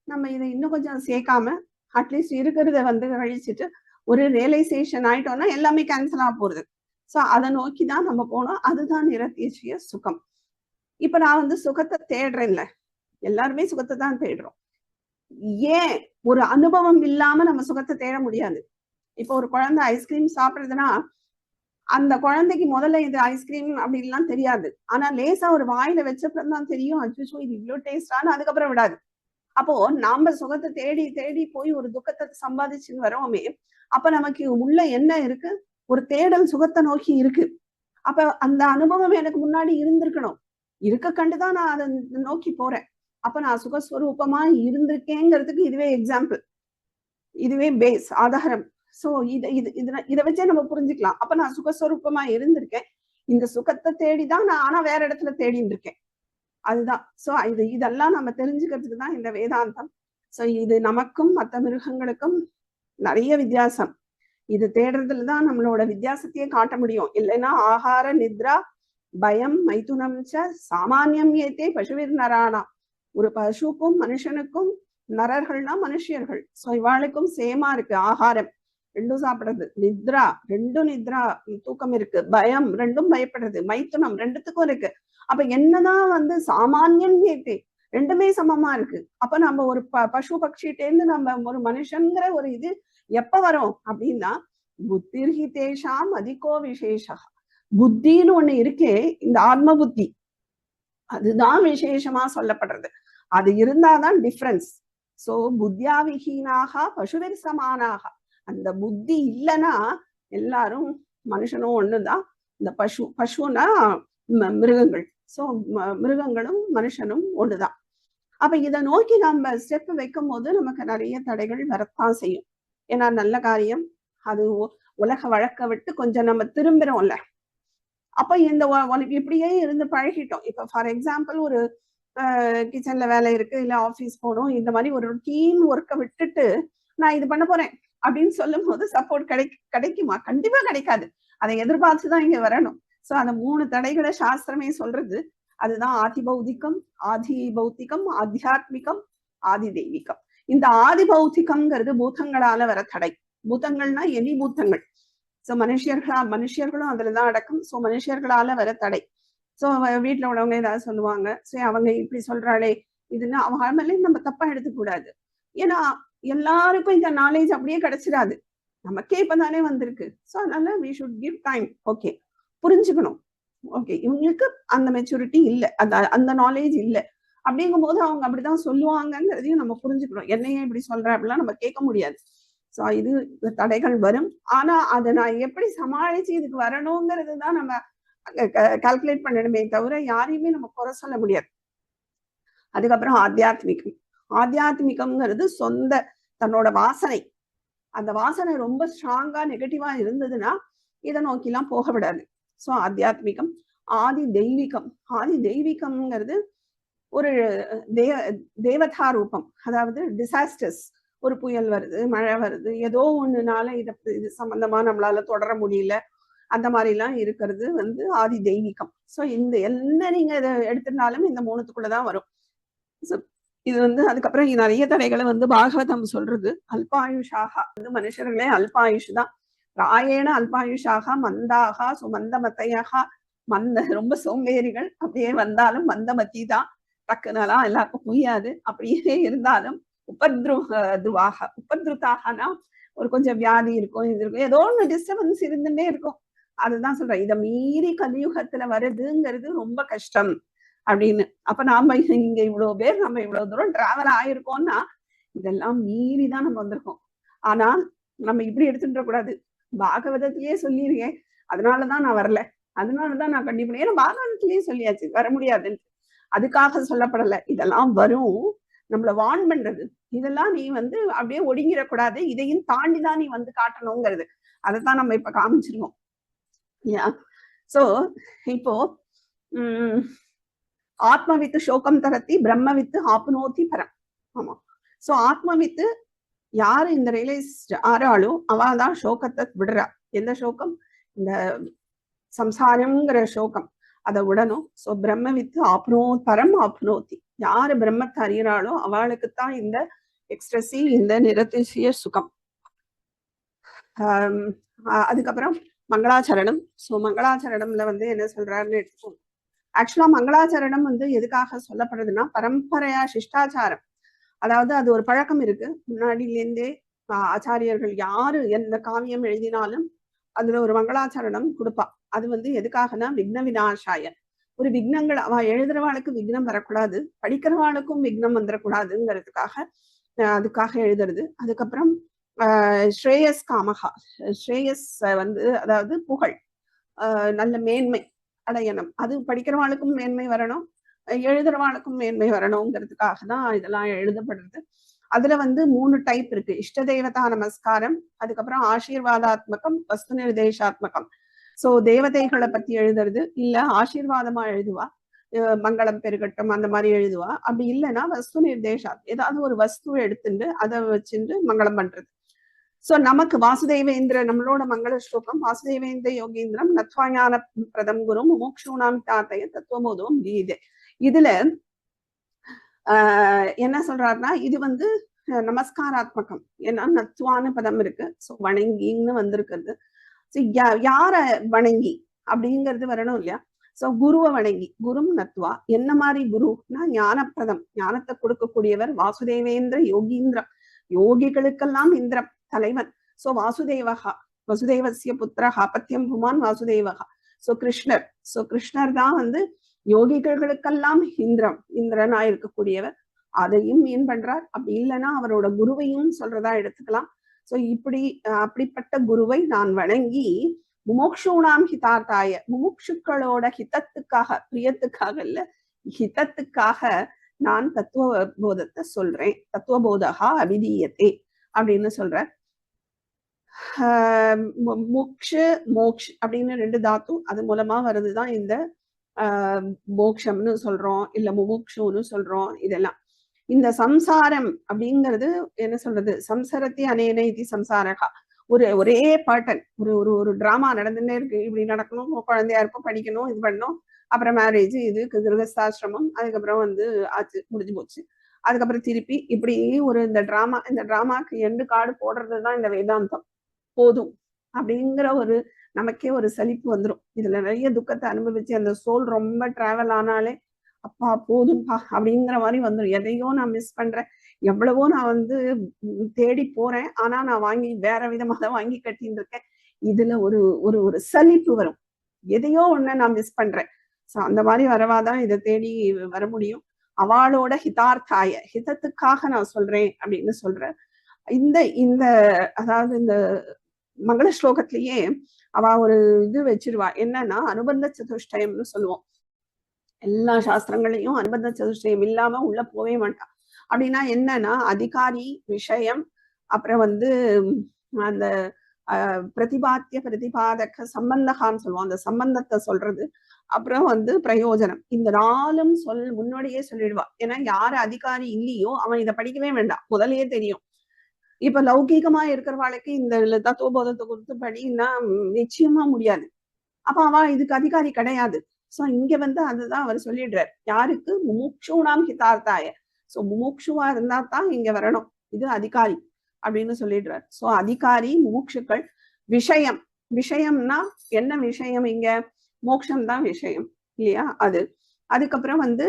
நம்ம இதை இன்னும் கொஞ்சம் சேர்க்காம அட்லீஸ்ட் இருக்கிறத வந்து கழிச்சுட்டு ஒரு ரியலைசேஷன் ஆயிட்டோம்னா எல்லாமே கேன்சல் ஆக போறது. சோ அதை நோக்கிதான் நம்ம போனோம். அதுதான் நிரதிசய சுகம். இப்ப நான் வந்து சுகத்தை தேடுறேன்ல, எல்லாருமே சுகத்தை தான் தேடுறோம். ஏன் ஒரு அனுபவம் இல்லாம நம்ம சுகத்தை தேட முடியாது? இப்போ ஒரு குழந்தை ஐஸ்கிரீம் சாப்பிடுறதுன்னா அந்த குழந்தைக்கு முதல்ல இது ஐஸ்கிரீம் அப்படின்லாம் தெரியாது. ஆனா லேசா ஒரு வாயில வச்சப்பறம் தான் தெரியும், அச்சோ இது இவ்வளவு டேஸ்டான, அதுக்கப்புறம் விடாது. அப்போ நாம சுகத்தை தேடி போய் ஒரு துக்கத்தை சம்பாதிச்சுன்னு வரோமே, அப்ப நமக்கு உள்ள என்ன இருக்கு? ஒரு தேடல் சுகத்தை நோக்கி இருக்கு. அப்ப அந்த அனுபவம் எனக்கு முன்னாடி இருந்திருக்கணும், இருக்க கண்டுதான் நான் அதை நோக்கி போறேன். அப்ப நான் சுகஸ்வரூபமா இருந்திருக்கேங்கிறதுக்கு இதுவே எக்ஸாம்பிள், இதுவே பேஸ், ஆதாரம். சோ இதை வச்சே நம்ம புரிஞ்சுக்கலாம். அப்ப நான் சுகஸ்வரூபமா இருந்திருக்கேன், இந்த சுகத்தை தேடிதான் நான் ஆனா வேற இடத்துல தேடிட்டு இருக்கேன். அதுதான். சோ இதெல்லாம் நம்ம தெரிஞ்சுக்கிறதுக்கு தான் இந்த வேதாந்தம். சோ இது நமக்கும் மற்ற மிருகங்களுக்கும் நிறைய வித்தியாசம். இது தேடுறதுலதான் நம்மளோட வித்தியாசத்தையே காட்ட முடியும். இல்லைன்னா ஆகார நித்ரா பயம் மைதுனம் சாமானியம் ஏத்தே பசுவிர் நரானா. ஒரு பசுக்கும் மனுஷனுக்கும், நரர்கள்னா மனுஷியர்கள், சோ இவாளுக்கும் சேமா இருக்கு. ஆகாரம் ரெண்டும் சாப்பிடுறது, நித்ரா ரெண்டும் நித்ரா தூக்கம் இருக்கு, பயம் ரெண்டும் பயப்படுறது, மைத்துனம் ரெண்டுத்துக்கும் இருக்கு. அப்ப என்னதான் வந்து சாமானியம் ஏத்தே ரெண்டுமே சமமா இருக்கு. அப்ப நம்ம ஒரு பசு பட்சிட்டேந்து நம்ம ஒரு மனுஷங்கிற ஒரு இது எப்ப வரும் அப்படின்னா, புத்திர்ஹி தேஷாம் அதிகோ விசேஷா. புத்தின்னு ஒண்ணு இருக்கே, இந்த ஆத்ம புத்தி, அதுதான் விசேஷமா சொல்லப்படுறது. அது இருந்தாதான் டிஃபரன்ஸ். சோ புத்தியாவிஹீனாக பசுவிர் சமானாக. அந்த புத்தி இல்லைன்னா எல்லாரும் மனுஷனும் ஒண்ணுதான். இந்த பசுனா மிருகங்கள். சோ மிருகங்களும் மனுஷனும் ஒண்ணுதான். அப்ப இதை நோக்கி நம்ம ஸ்டெப் வைக்கும் போது நமக்கு நிறைய தடைகள் வரத்தான் செய்யும். ஏன்னா நல்ல காரியம் அது உலக வழக்க விட்டு கொஞ்சம் நம்ம திரும்புறோம்ல. அப்ப இந்த இப்படியே இருந்து பழகிட்டோம். இப்ப ஃபார் எக்ஸாம்பிள் ஒரு கிச்சன்ல வேலை இருக்கு, இல்ல ஆபீஸ் போகணும், இந்த மாதிரி ஒரு ரொட்டீன் ஒர்க்கை விட்டுட்டு நான் இது பண்ண போறேன் அப்படின்னு சொல்லும் போது சப்போர்ட் கிடைக்குமா? கண்டிப்பா கிடைக்காது. அதை எதிர்பார்த்துதான் இங்க வரணும். சோ அந்த 3 தடைகளை சாஸ்திரமே சொல்றது. அதுதான் ஆதி பௌத்திகம், ஆதி பௌத்திகம், ஆத்தியாத்மிகம், ஆதி தெய்வீகம். இந்த ஆதி பௌத்திகம்ங்கிறது பூதங்களால வர தடை. பூதங்கள்னா எலி பூத்தங்கள். சோ மனுஷர்களும் அதுலதான் அடக்கம். சோ மனுஷர்களால வர தடை. சோ வீட்டுல உள்ளவங்க ஏதாவது சொல்லுவாங்க, சரி அவங்க இப்படி சொல்றாளே இதுன்னா அவங்க மேலே நம்ம தப்பா எடுத்துக்க கூடாது. ஏன்னா எல்லாருக்கும் இந்த நாலேஜ் அப்படியே கிடைச்சிடாது. நமக்கே இப்பதானே வந்திருக்கு. சோ அதனால we should give time. Okay, புரிஞ்சுக்கணும். ஓகே, இவங்களுக்கு அந்த மெச்சூரிட்டி இல்லை, அந்த நாலேஜ் இல்லை அப்படிங்கும் போது அவங்க அப்படிதான் சொல்லுவாங்கங்கிறதையும் நம்ம புரிஞ்சுக்கணும். என்னையே இப்படி சொல்றேன் அப்படிலாம் நம்ம கேட்க முடியாது. சோ இது தடைகள் வரும். ஆனா அதை நான் எப்படி சமாளிச்சு இதுக்கு வரணுங்கிறது தான் நம்ம கால்குலேட் பண்ணணுமே தவிர யாரையுமே நம்ம குறை சொல்ல முடியாது. அதுக்கப்புறம் ஆத்தியாத்மிகம். ஆத்தியாத்மிகம்ங்கிறது சொந்த தன்னோட வாசனை. அந்த வாசனை ரொம்ப ஸ்ட்ராங்கா நெகட்டிவா இருந்ததுன்னா இதை நோக்கிலாம் போக விடாது. சோ ஆத்தியாத்மிகம். ஆதி தெய்வீகம். ஆதி தெய்வீகம்ங்கிறது ஒரு தேவதா ரூபம். அதாவது டிசாஸ்டர்ஸ், ஒரு புயல் வருது, மழை வருது, ஏதோ ஒண்ணுனால இது சம்பந்தமா நம்மளால தொடர முடியல, அந்த மாதிரி எல்லாம் இருக்கிறது ஆதி தெய்வீகம். சோ இந்த என்ன நீங்க இதை எடுத்திருந்தாலும் இந்த 3த்துக்குள்ளதான் வரும். இது அதுக்கப்புறம் நிறைய தடைகளை பாகவதம் சொல்றது. அல்பாயுஷாக மனுஷர்களே அல்பாயுஷ் தான். ராயேன அல்பாயுஷாக மந்தாக சுமந்தமத்தையாக. ரொம்ப சோம்பேறிகள். அப்படியே வந்தாலும் மந்தமத்தி தான். டக்குனாலாம் எல்லாருக்கும் புரியாது. அப்படியே இருந்தாலும் உபத்ருதாகனா ஒரு கொஞ்சம் வியாதி இருக்கும், இது இருக்கும், ஏதோ ஒண்ணு டிஸ்டர்பன்ஸ் இருந்துட்டே இருக்கும். அதுதான் சொல்றேன், இதை மீறி கலியுகத்துல வருதுங்கிறது ரொம்ப கஷ்டம் அப்படின்னு. அப்ப நாம இங்க இவ்வளவு பேர் நம்ம இவ்வளவு தூரம் டிராவல் ஆயிருக்கோம்னா இதெல்லாம் மீறிதான் நம்ம வந்திருக்கோம். ஆனா நம்ம இப்படி எடுத்துட்டு கூடாது. பாகவதத்திலேயே சொல்லிருக்கேன், அதனாலதான் நான் வரல, அதனாலதான் நான் கண்டிப்பா, ஏன்னா பாகவதத்திலேயே சொல்லியாச்சு வர முடியாதுன்னு. அதுக்காக சொல்லப்படல. இதெல்லாம் வரும், நம்மள வார்ன் பண்றது. இதெல்லாம் நீ அப்படியே ஒடுங்கிடக்கூடாது, இதையும் தாண்டிதான் நீ காட்டணுங்கிறது. அதைத்தான் நம்ம இப்ப காமிச்சிருக்கோம். சோ இப்போ ஆத்மவித்து சோகம் தரத்தி, பிரம்மவித்து ஆப்னோதி பரம். ஆமா. சோ ஆத்மவித்து யாரு இந்த ரியலைஸ் ஆறாலும் அவதான் சோகத்தை விடுறா. எந்த சோகம்? இந்த சம்சாரம்ங்கிற சோகம், அதை விடணும். சோ பிரம்மவித்து பரம் ஆப்னோதி. யாரு பிரம்மத்தை அறியறாளோ அவளுக்குத்தான் இந்த எக்ஸ்ட்ரசி, இந்த நிரதிசய சுகம். அதுக்கப்புறம் மங்களாச்சரணம். சோ மங்களாச்சரணம்ல என்ன சொல்றாருன்னு எடுத்துக்கோங்க. ஆக்சுவலா மங்களாச்சரணம் எதுக்காக சொல்லப்படுறதுன்னா பரம்பரையா சிஷ்டாச்சாரம். அதாவது அது ஒரு பழக்கம் இருக்கு முன்னாடியிலேருந்தே. ஆச்சாரியர்கள் யாரு எந்த காவியம் எழுதினாலும் அதுல ஒரு மங்களாச்சரணம் கொடுப்பா. அது எதுக்காகனா விக்ன விநாசாய. ஒரு விக்னங்கள் அவ எழுதுறவாளுக்கு விக்னம் வரக்கூடாது, படிக்கிறவாளுக்கும் விக்னம் வந்துடக்கூடாதுங்கிறதுக்காக அதுக்காக எழுதுறது. அதுக்கப்புறம் ஸ்ரேயஸ் காமகா. ஸ்ரேயஸ் அதாவது புகழ், நல்ல மேன்மை அடையணும். அது படிக்கிறவாளுக்கும் மேன்மை வரணும், எழுதுறவாளுக்கும் மேன்மை வரணுங்கிறதுக்காக தான் இதெல்லாம் எழுதப்படுறது. அதுல 3 டைப் இருக்கு. இஷ்ட தேவதா நமஸ்காரம், அதுக்கப்புறம் ஆசீர்வாதாத்மகம், வஸ்து நிர்தேசாத்மகம். சோ தேவதைகளை பத்தி எழுதுறது, இல்ல ஆசீர்வாதமா எழுதுவா, மங்களம் பெருகட்டும் அந்த மாதிரி எழுதுவா. அப்படி இல்லைன்னா வஸ்து நிர்தேசா, ஏதாவது ஒரு வஸ்துவை எடுத்துட்டு அதை வச்சுட்டு மங்களம் பண்றது. சோ நமக்கு வாசுதேவேந்திர, நம்மளோட மங்கள ஸ்லோகம் வாசுதேவேந்திர யோகீந்திரம் நத்வாஞான பிரதம் குரும் முமுக்ஷூணாம் தாத்தய தத்துவமோதம் கீதை. இதுல என்ன சொல்றாருன்னா இது நமஸ்காராத்மகம். ஏன்னா நத்வான பதம் இருக்கு. சோ வணங்கின்னு வந்திருக்கிறது. யார வணங்கி அப்படிங்கிறது வரணும் இல்லையா? சோ குருவை வணங்கி, குரும் நத்வா. என்ன மாதிரி குருனா ஞானப்பிரதம், ஞானத்தை கொடுக்கக்கூடியவர். வாசுதேவேந்திர யோகீந்திரம், யோகிகளுக்கெல்லாம் இந்திரம், தலைவன். சோ வாசுதேவகா, வசுதேவசிய புத்திரஹா பத்தியம் புமான் வாசுதேவகா. சோ கிருஷ்ணர். சோ கிருஷ்ணர் தான் யோகிகளுக்கெல்லாம் இந்திரனா இருக்கக்கூடியவர். அதையும் மீன் பண்றார். அப்படி இல்லைன்னா அவரோட குருவையும் சொல்றதா எடுத்துக்கலாம். சோ இப்படி அப்படிப்பட்ட குருவை நான் வணங்கி முமோக்ஷூணாம் ஹிதார்த்தாய, முமுட்சுக்களோட ஹிதத்துக்காக, பிரியத்துக்காக இல்ல, ஹிதத்துக்காக நான் தத்துவ போதத்தை சொல்றேன். தத்துவபோதகா அபிதீயத்தே அப்படின்னு சொல்ற. முக்ஷு மோக்ஷ் அப்படின்னு 2 தாத்து அது மூலமா வருதுதான் இந்த மோக்ஷம்னு சொல்றோம், இல்ல முமுக்ஷுன்னு சொல்றோம். இதெல்லாம் இந்த சம்சாரம் அப்படிங்கிறது என்ன சொல்றது, சம்சரத்தி அனேன இது சம்சாரகா. ஒரே பேட்டர்ன், ஒரு டிராமா நடந்துட்டே இருக்கு. இப்படி நடக்கணும், குழந்தையா இருக்கும், படிக்கணும், இது பண்ணணும், அப்புறம் மேரேஜ், இது கிரகஸ்தாசிரமம், அதுக்கப்புறம் ஆச்சு, முடிஞ்சு போச்சு. அதுக்கப்புறம் திருப்பி இப்படி இந்த டிராமாக்கு எண்டு கார்டு போடுறதுதான் இந்த வேதாந்தம். போதும் அப்படிங்கிற நமக்கே ஒரு சலிப்பு வந்துடும். இதுல நிறைய துக்கத்தை அனுபவிச்சு அந்த சோல் ரொம்ப டிராவல் ஆனாலே அப்பா போதும்பா அப்படிங்கிற மாதிரி வந்துடும். எதையோ நான் மிஸ் பண்றேன், எவ்வளவோ நான் தேடி போறேன், ஆனா நான் வேற விதமா தான் வாங்கி கட்டின்னு இருக்கேன். இதுல ஒரு சலிப்பு வரும், எதையோ ஒண்ணு நான் மிஸ் பண்றேன். சோ அந்த மாதிரி வரவாதான் இதை தேடி வர முடியும். அவளோட ஹிதார்த்தாய, ஹிதத்துக்காக நான் சொல்றேன் அப்படின்னு சொல்றேன். இந்த அதாவது இந்த மங்கள ஸ்லோகத்திலேயே அவ ஒரு இது வச்சிருவா, என்னன்னா அனுபந்த சதுஷ்டயம்னு சொல்லுவோம். எல்லா சாஸ்திரங்களையும் அனுபந்த சதுஷ்டயம் இல்லாம உள்ள போவே மாட்டான். அப்படின்னா என்னன்னா அதிகாரி, விஷயம், அப்புறம் அந்த பிரதிபாத்திய பிரதிபாதக சம்பந்தகான்னு சொல்லுவோம், அந்த சம்பந்தத்தை சொல்றது, அப்புறம் பிரயோஜனம். இந்த 4ம் முன்னாடியே சொல்லிடுவா. ஏன்னா யாரு அதிகாரி இல்லையோ அவன் இதை படிக்கவே வேண்டாம், முதலையே தெரியும். இப்ப லௌகீகமா இருக்கிறவாளுக்கு இந்த தத்துவபோதத்தை குறித்து படின்னா நிச்சயமா முடியாது. அப்ப அவன் இதுக்கு அதிகாரி கிடையாது. சோ இங்க அதுதான் அவர் சொல்லிடுறார், யாருக்கு, முமுட்சூணாம் ஹிதார்த்தாய. சோ முமுட்சுவா இருந்தா தான் இங்க வரணும், இது அதிகாரி அப்படின்னு சொல்லிடுறார். சோ அதிகாரி, முமுட்சுக்கள், விஷயம். விஷயம்னா என்ன விஷயம், இங்க மோட்சம்தான் விஷயம் இல்லையா? அதுக்கப்புறம் அந்த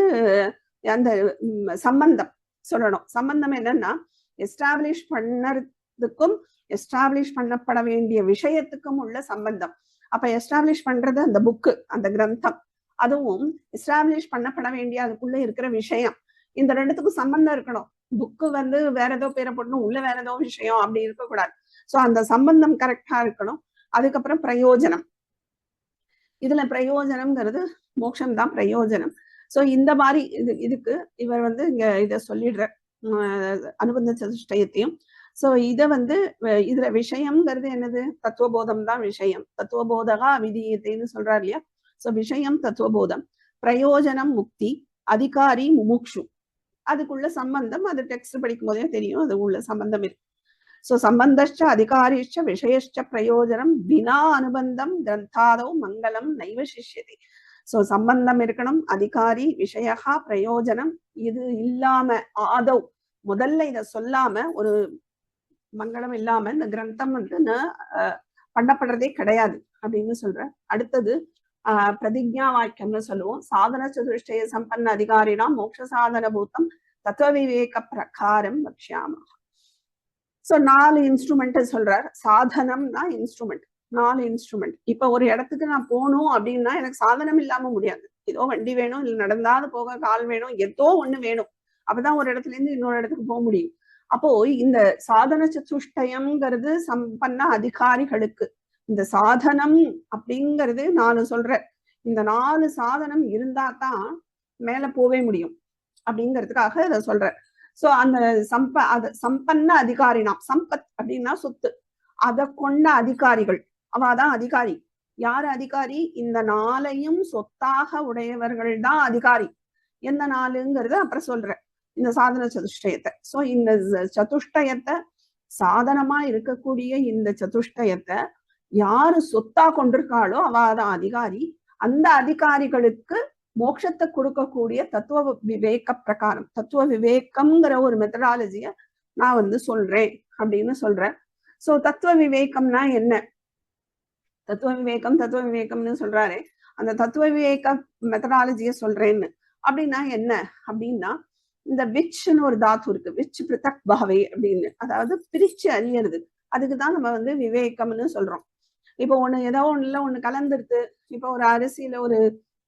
சம்பந்தம் சொல்லணும். சம்பந்தம் என்னன்னா எஸ்டாப்ளிஷ் பண்ணறதுக்கும் எஸ்டாப்ளிஷ் பண்ணப்பட வேண்டிய விஷயத்துக்கும் உள்ள சம்பந்தம். அப்ப எஸ்டாப்ளிஷ் பண்றது அந்த புக்கு, அந்த கிரந்தம், அதுவும் எஸ்டாப்ளிஷ் பண்ணப்பட வேண்டிய அதுக்குள்ள இருக்கிற விஷயம், இந்த 2த்துக்கும் சம்பந்தம் இருக்கணும். புக்கு வேற ஏதோ பேரை போடணும், உள்ள வேற ஏதோ விஷயம் அப்படி இருக்கக்கூடாது. சோ அந்த சம்பந்தம் கரெக்டா இருக்கணும். அதுக்கப்புறம் பிரயோஜனம். இதுல பிரயோஜனம்ங்கிறது மோட்சம் தான் பிரயோஜனம். சோ இந்த மாதிரி இதுக்கு இவர் இங்க இத சொல்லிடுற அனுபந்த சதுஷ்டயத்தையும். சோ இதுல விஷயம்ங்கிறது என்னது, தத்துவபோதம் தான் விஷயம். தத்துவபோதகா அவிதீயத்தைன்னு சொல்றாரு இல்லையா? சோ விஷயம் தத்துவபோதம், பிரயோஜனம் முக்தி, அதிகாரி முமுக்ஷு. அதுக்குள்ள சம்பந்தம் அது டெக்ஸ்ட் படிக்கும் போதே தெரியும், அது உள்ள சம்பந்தம் இருக்கு. சோ சம்பந்தச்ச அதிகாரிச்ச விஷயச்ச பிரயோஜனம் வினா அனுபந்தம் கிரந்தாதோ மங்களம் நைவ சிஷ்யதே. சோ சம்பந்தம் இருக்கணும், அதிகாரி, விஷயா, பிரயோஜனம். இது இல்லாம ஆதவ் முதல்ல இத சொல்லாம ஒரு மங்களம் இல்லாம இந்த கிரந்தம் பண்ணப்படுறதே கிடையாது அப்படின்னு சொல்ற. அடுத்தது பிரதிஜா வாக்கியம்னு சொல்லுவோம். சாதன சதுஷ்டய சம்பன்ன அதிகாரினா மோட்ச சாதன பூத்தம் தத்துவ விவேக பிரகாரம் வக்ஷ்யாம. சோ 4 இன்ஸ்ட்ருமெண்ட் சொல்றார். சாதனம்னா இன்ஸ்ட்ருமெண்ட், 4 இன்ஸ்ட்ருமெண்ட். இப்ப ஒரு இடத்துக்கு நான் போகணும் அப்படின்னா எனக்கு சாதனம் இல்லாம முடியாது. ஏதோ வண்டி வேணும், இல்ல நடந்தாது போக கால் வேணும், ஏதோ ஒண்ணு வேணும். அப்பதான் ஒரு இடத்துல இருந்து இன்னொரு இடத்துக்கு போக முடியும். அப்போ இந்த சாதன சதுஷ்டயம்ங்கிறது சம்பன்ன அதிகாரிகளுக்கு. இந்த சாதனம் அப்படிங்கிறது 4 சொல்ற. இந்த 4 சாதனம் இருந்தா தான் மேல போவே முடியும் அப்படிங்கிறதுக்காக இதை சொல்ற. சோ அந்த சம்பன்ன அதிகாரினாம், சம்பத் அப்படின்னா சொத்து, அதை கொண்ட அதிகாரிகள், அவாதான் அதிகாரி. யாரு அதிகாரி? இந்த 4ஐயும் சொத்தாக உடையவர்கள் தான் அதிகாரி. எந்த 4ங்கிறது அப்புறம் சொல்ற இந்த சாதன சதுஷ்டயத்தை. சோ இந்த சதுஷ்டயத்தை, சாதனமா இருக்கக்கூடிய இந்த சதுஷ்டயத்தை யாரு சொத்தா கொண்டிருக்காளோ அவாதான் அதிகாரி. அந்த அதிகாரிகளுக்கு மோட்சத்தை கொடுக்கக்கூடிய தத்துவ விவேக பிரகாரம், தத்துவ விவேகம்ங்கிற ஒரு மெத்தடாலஜிய நான் சொல்றேன் அப்படின்னு சொல்றேன். சோ தத்துவ விவேகம்னா என்ன? தத்துவ விவேகம்னு சொல்றாரு. அந்த தத்துவ விவேக மெத்தடாலஜிய சொல்றேன்னு அப்படின்னா என்ன அப்படின்னா, இந்த விச்ன்னு ஒரு தாத்து இருக்கு, விச் பிருத்தக் பாவே அப்படின்னு, அதாவது பிரிச்சு அறியறது. அதுக்குதான் நம்ம விவேகம்னு சொல்றோம். இப்போ ஏதோ ஒண்ணுல ஒண்ணு கலந்துருக்கு. இப்போ ஒரு அரிசியில ஒரு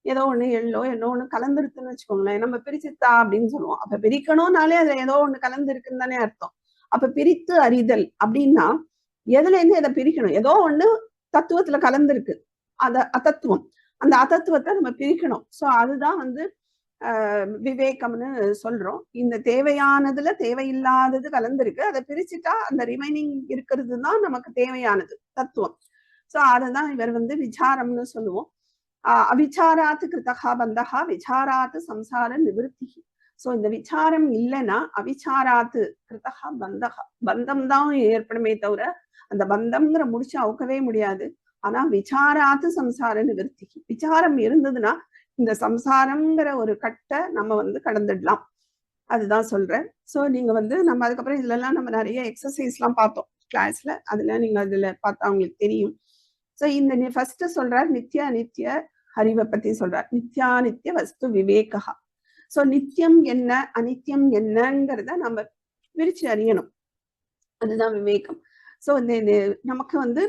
ஏதோ ஒண்ணு எள்ளோ ஏதோ ஒண்ணு கலந்துருக்குன்னு வச்சுக்கோங்களேன், நம்ம பிரிச்சுத்தா அப்படின்னு சொல்லுவோம். அப்ப பிரிக்கணும்னாலே அதுல ஏதோ ஒண்ணு கலந்து இருக்குன்னு தானே அர்த்தம். அப்ப பிரித்து அறிதல் அப்படின்னா எதுல இருந்து எதை பிரிக்கணும், ஏதோ ஒண்ணு தத்துவத்துல கலந்துருக்கு, அத அத்தத்துவம், அந்த அத்தத்துவத்தை நம்ம பிரிக்கணும். சோ அதுதான் வந்து விவேகம்னு சொல்றோம். இந்த தேவையானதுல தேவையில்லாதது கலந்துருக்கு, அதை பிரிச்சுட்டா அந்த ரிமைனிங் இருக்கிறது தான் நமக்கு தேவையானது தத்துவம். சோ அதுதான் இவர் வந்து விசாரம்னு சொல்லுவோம். அவிச்சாராத்து கிருத்தகா பந்தகா விசாராத்து சம்சார நிவர்த்தி. சோ இந்த விசாரம் இல்லைன்னா அவிச்சாராத்து கிருத்தகா பந்தகா, பந்தம் தான் ஏற்படுமே தவிர அந்த பந்தம்ங்கிற முடிச்சு அவுக்கவே முடியாது. ஆனா விசாராத்து சம்சார நிவர்த்தி, விசாரம் இருந்ததுன்னா இந்த சம்சாரம்ங்கிற ஒரு கட்டை நம்ம வந்து கடந்துடலாம். அதுதான் சொல்றேன். சோ நீங்க வந்து நம்ம அதுக்கப்புறம் இதுல எல்லாம் நம்ம நிறைய எக்ஸசைஸ் எல்லாம் பார்த்தோம் கிளாஸ்ல, அதுல நீங்க அதுல பார்த்தா உங்களுக்கு தெரியும். சோ இந்த ஃபர்ஸ்ட் சொல்றார் நித்திய அனித்திய அறிவை பத்தி சொல்றார். நித்யானித்திய வஸ்து விவேகா. சோ நித்தியம் என்ன அனித்தியம் என்னங்கிறத நம்ம பிரிச்சு அறியணும், அதுதான் விவேகம். சோ இந்த நமக்கு வந்து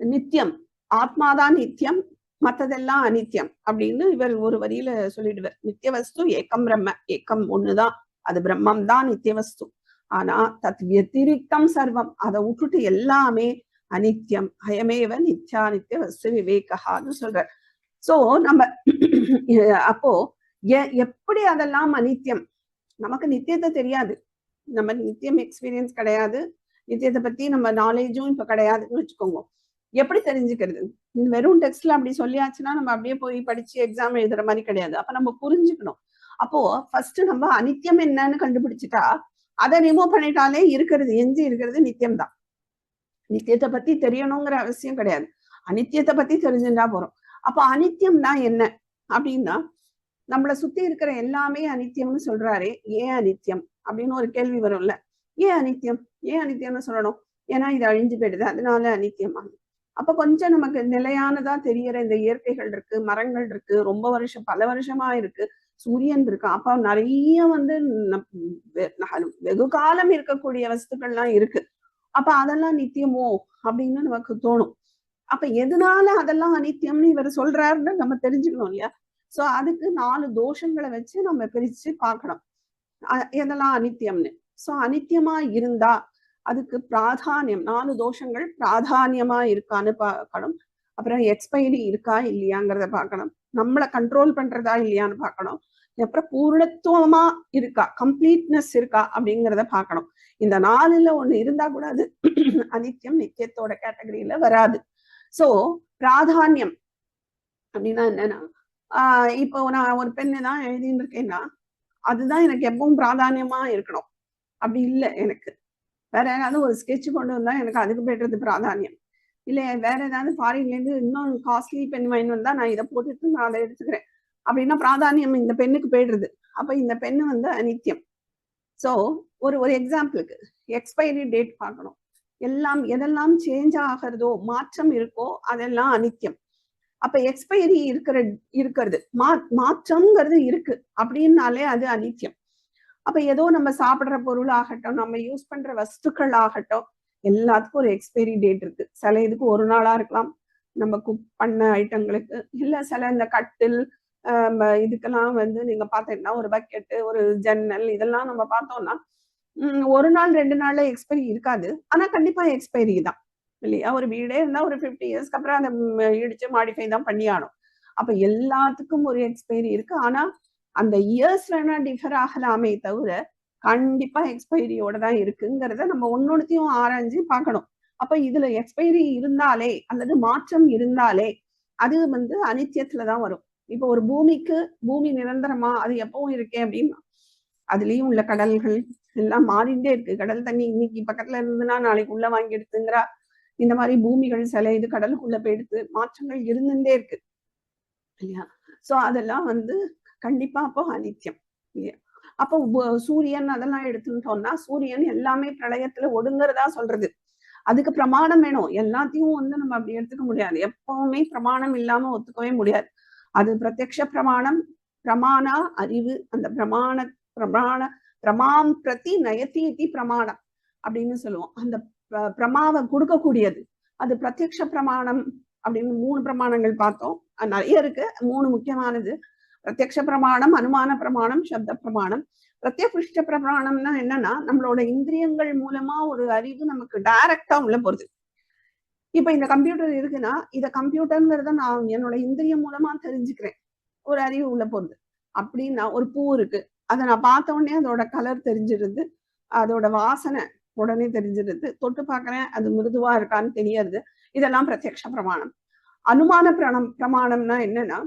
நித்தியம், ஆத்மாதான் நித்தியம், மற்றதெல்லாம் அனித்தியம் அப்படின்னு இவர் ஒரு வரியில சொல்லிடுவார். நித்திய வஸ்து ஏக்கம் பிரம்ம, ஏக்கம் ஒண்ணுதான், அது பிரம்மம் தான் நித்திய வஸ்து. ஆனா தத் வத்திரிக்தம் சர்வம், அதை விட்டுட்டு எல்லாமே அனித்தியம். அயமேவ நித்யானித்திய வஸ்து விவேகான்னு சொல்ற. சோ நம்ம அப்போ எப்படி அதெல்லாம் அனித்தியம், நமக்கு நித்தியத்தை தெரியாது, நம்ம நித்தியம் எக்ஸ்பீரியன்ஸ் கிடையாது, நித்தியத்தை பத்தி நம்ம நாலேஜும் இப்ப கிடையாதுன்னு வச்சுக்கோங்க. எப்படி தெரிஞ்சுக்கிறது? வெறும் டெக்ஸ்ட்ல அப்படி சொல்லியாச்சுன்னா நம்ம அப்படியே போய் படிச்சு எக்ஸாம் எழுதுற மாதிரி கிடையாது. அப்ப நம்ம புரிஞ்சுக்கணும். அப்போ ஃபர்ஸ்ட் நம்ம அனித்தியம் என்னன்னு கண்டுபிடிச்சிட்டா அதை ரிமூவ் பண்ணிட்டாலே இருக்கிறது எஞ்சி இருக்கிறது நித்தியம் தான். நித்தியத்தை பத்தி தெரியணுங்கிற அவசியம் கிடையாது, அனித்தியத்தை பத்தி தெரிஞ்சுட்டா போறோம். அப்போ அனித்தியம்னா என்ன அப்படின்னா, நம்மளை சுத்தி இருக்கிற எல்லாமே அனித்தியம்னு சொல்றாரு. ஏன் அனித்தியம் அப்படின்னு ஒரு கேள்வி வரும்ல. ஏன் அனித்தியம், ஏன் அனித்தியம்னு சொல்லணும்? ஏன்னா இது அழிஞ்சு போயிடுது அதனால அனித்தியமா? அப்ப கொஞ்சம் நமக்கு நிலையானதா தெரியற இந்த இயற்கைகள் இருக்கு, மரங்கள் இருக்கு, ரொம்ப வருஷம் பல வருஷமா இருக்கு, சூரியன் இருக்கு, அப்ப நிறைய வந்து வெகு காலம் இருக்கக்கூடிய வஸ்துக்கள்லாம் இருக்கு. அப்ப அதெல்லாம் நித்தியமோ அப்படின்னு நமக்கு தோணும். அப்ப எதனால அதெல்லாம் அனித்தியம்னு இவர் சொல்றாருன்னு நம்ம தெரிஞ்சுக்கணும் இல்லையா? சோ அதுக்கு 4 தோஷங்களை வச்சு நம்ம பிரிச்சு பார்க்கணும் எதெல்லாம் அனித்தியம்னு. சோ அனித்தியமா இருந்தா அதுக்கு பிராதானியம், 4 தோஷங்கள் பிராதானியமா இருக்கான்னு பார்க்கணும். அப்புறம் எக்ஸ்பைரி இருக்கா இல்லையாங்கிறத பார்க்கணும், நம்மளை கண்ட்ரோல் பண்றதா இல்லையான்னு பார்க்கணும், அப்புறம் பூர்ணத்துவமா இருக்கா, கம்ப்ளீட்னஸ் இருக்கா அப்படிங்கிறத பார்க்கணும். இந்த 4ல ஒண்ணு இருந்தா கூட அது அனித்தியம் நித்தியத்தோட கேட்டகரியில வராது. சோ பிராதானியம் அப்படின்னா என்னன்னா, இப்போ நான் ஒரு பெண்ணு தான் எழுதின்னு இருக்கேன்னா அதுதான் எனக்கு எப்பவும் பிராதானியமா இருக்கணும் அப்படி இல்லை. எனக்கு வேற ஏதாவது ஒரு ஸ்கெட்ச் கொண்டு வந்தா எனக்கு அதுக்கு போய்டுறது பிராதானியம் இல்லை. வேற ஏதாவது ஃபாரின்ல இருந்து இன்னும் காஸ்ட்லி பென் வாங்கி வந்தா நான் இதை போட்டுட்டு நான் அதை எடுத்துக்கிறேன் அப்படின்னா பிராதானியம் இந்த பெண்ணுக்கு போயிடுறது. அப்ப இந்த பெண்ணு வந்து அனித்தியம். ஸோ ஒரு எக்ஸாம்பிளுக்கு எக்ஸ்பைரி டேட் பார்க்கணும். எல்லாம் எதெல்லாம் சேஞ்ச் ஆகிறதோ, மாற்றம் இருக்கோ அதெல்லாம் அனித்தியம். அப்ப எக்ஸ்பைரி இருக்கிறது, மாற்றம்ங்கிறது இருக்கு அப்படின்னாலே அது அனித்தியம். அப்ப ஏதோ நம்ம சாப்பிடுற பொருள் ஆகட்டும், நம்ம யூஸ் பண்ற வஸ்துக்கள் ஆகட்டும், எல்லாத்துக்கும் ஒரு எக்ஸ்பைரி டேட் இருக்கு. சில இதுக்கு ஒரு நாளா இருக்கலாம் நம்ம குக் பண்ண ஐட்டங்களுக்கு, இல்ல சில இந்த கட்டில் இதுக்கெல்லாம் வந்து நீங்க பார்த்தீங்கன்னா ஒரு பக்கெட்டு, ஒரு ஜன்னல் இதெல்லாம் நம்ம பார்த்தோம்னா ஒரு நாள் 2 நாள்ல எக்ஸ்பைரி இருக்காது, ஆனா கண்டிப்பா எக்ஸ்பைரி தான் இல்லையா? ஒரு வீடே இருந்தா ஒரு 50 இயர்ஸ்க்கு அப்புறம் அதை இடிச்சு மாடிஃபை தான் பண்ணி ஆகணும். அப்ப எல்லாத்துக்கும் ஒரு எக்ஸ்பைரி இருக்கு. ஆனா அந்த இயர்ஸ் வேணா டிஃபர் ஆகலாமே தவிர கண்டிப்பா எக்ஸ்பைரியோட தான் இருக்குங்கிறத நம்ம ஒன்னொன்னுத்தையும் ஆராய்ஞ்சு பார்க்கணும். அப்ப இதுல எக்ஸ்பைரி இருந்தாலே அல்லது மாற்றம் இருந்தாலே அது வந்து அனித்தியத்துலதான் வரும். இப்போ ஒரு பூமி நிரந்தரமா, அது எப்பவும் இருக்கே அப்படின்னா அதுலயும் உள்ள கடல்கள் எல்லாம் மாறிண்டே இருக்கு. கடல் தண்ணி இன்னைக்கு பக்கத்துல இருந்துன்னா நாளைக்கு உள்ள வாங்கி எடுத்துங்கிறா. இந்த மாதிரி பூமிகள் சில இது கடலுக்குள்ள போயிடுத்து, மாற்றங்கள் இருந்துட்டே இருக்கு இல்லையா? சோ அதெல்லாம் வந்து கண்டிப்பா அப்போ அனித்தியம் இல்லையா? அப்போ சூரியன் அதெல்லாம் எடுத்துட்டோம்னா சூரியன் எல்லாமே பிரளயத்துல ஒடுங்குறதா சொல்றது. அதுக்கு பிரமாணம் வேணும். எல்லாத்தையும் வந்து நம்ம அப்படி எடுத்துக்க முடியாது, எப்பவுமே பிரமாணம் இல்லாம ஒத்துக்கவே முடியாது. அது பிரத்யக்ஷ பிரமாணம், பிரமாணா அறிவு, அந்த பிரமாம் பிரதி நயத்தி பிரமாணம் அப்படின்னு சொல்லுவோம். அந்த பிரமாவை கொடுக்கக்கூடியது அது பிரத்யக்ஷ பிரமாணம் அப்படின்னு 3 பிரமாணங்கள் பார்த்தோம். அது நிறைய இருக்கு. 3 முக்கியமானது. பிரத்யக்ஷ பிரமாணம், அனுமான பிரமாணம், சப்த பிரமாணம். பிரத்யக்ஷ பிரமாணம்னா என்னன்னா நம்மளோட இந்திரியங்கள் மூலமா ஒரு அறிவு நமக்கு டைரக்டா உள்ள போறது. இப்ப இந்த கம்ப்யூட்டர் இருக்குன்னா இத கம்ப்யூட்டர்ங்கிறத நான் என்னோட இந்திரியம் மூலமா தெரிஞ்சுக்கிறேன். ஒரு அறிவு உள்ள போறது. அப்படின்னா ஒரு பூ இருக்கு, அதை நான் பார்த்த உடனே அதோட கலர் தெரிஞ்சிருது, அதோட வாசனை உடனே தெரிஞ்சிருது, தொட்டு பார்க்கறேன் அது மிருதுவா இருக்கான்னு தெரியாது. இதெல்லாம் பிரத்யக்ஷ பிரமாணம். அனுமான பிரமாணம்னா என்னன்னா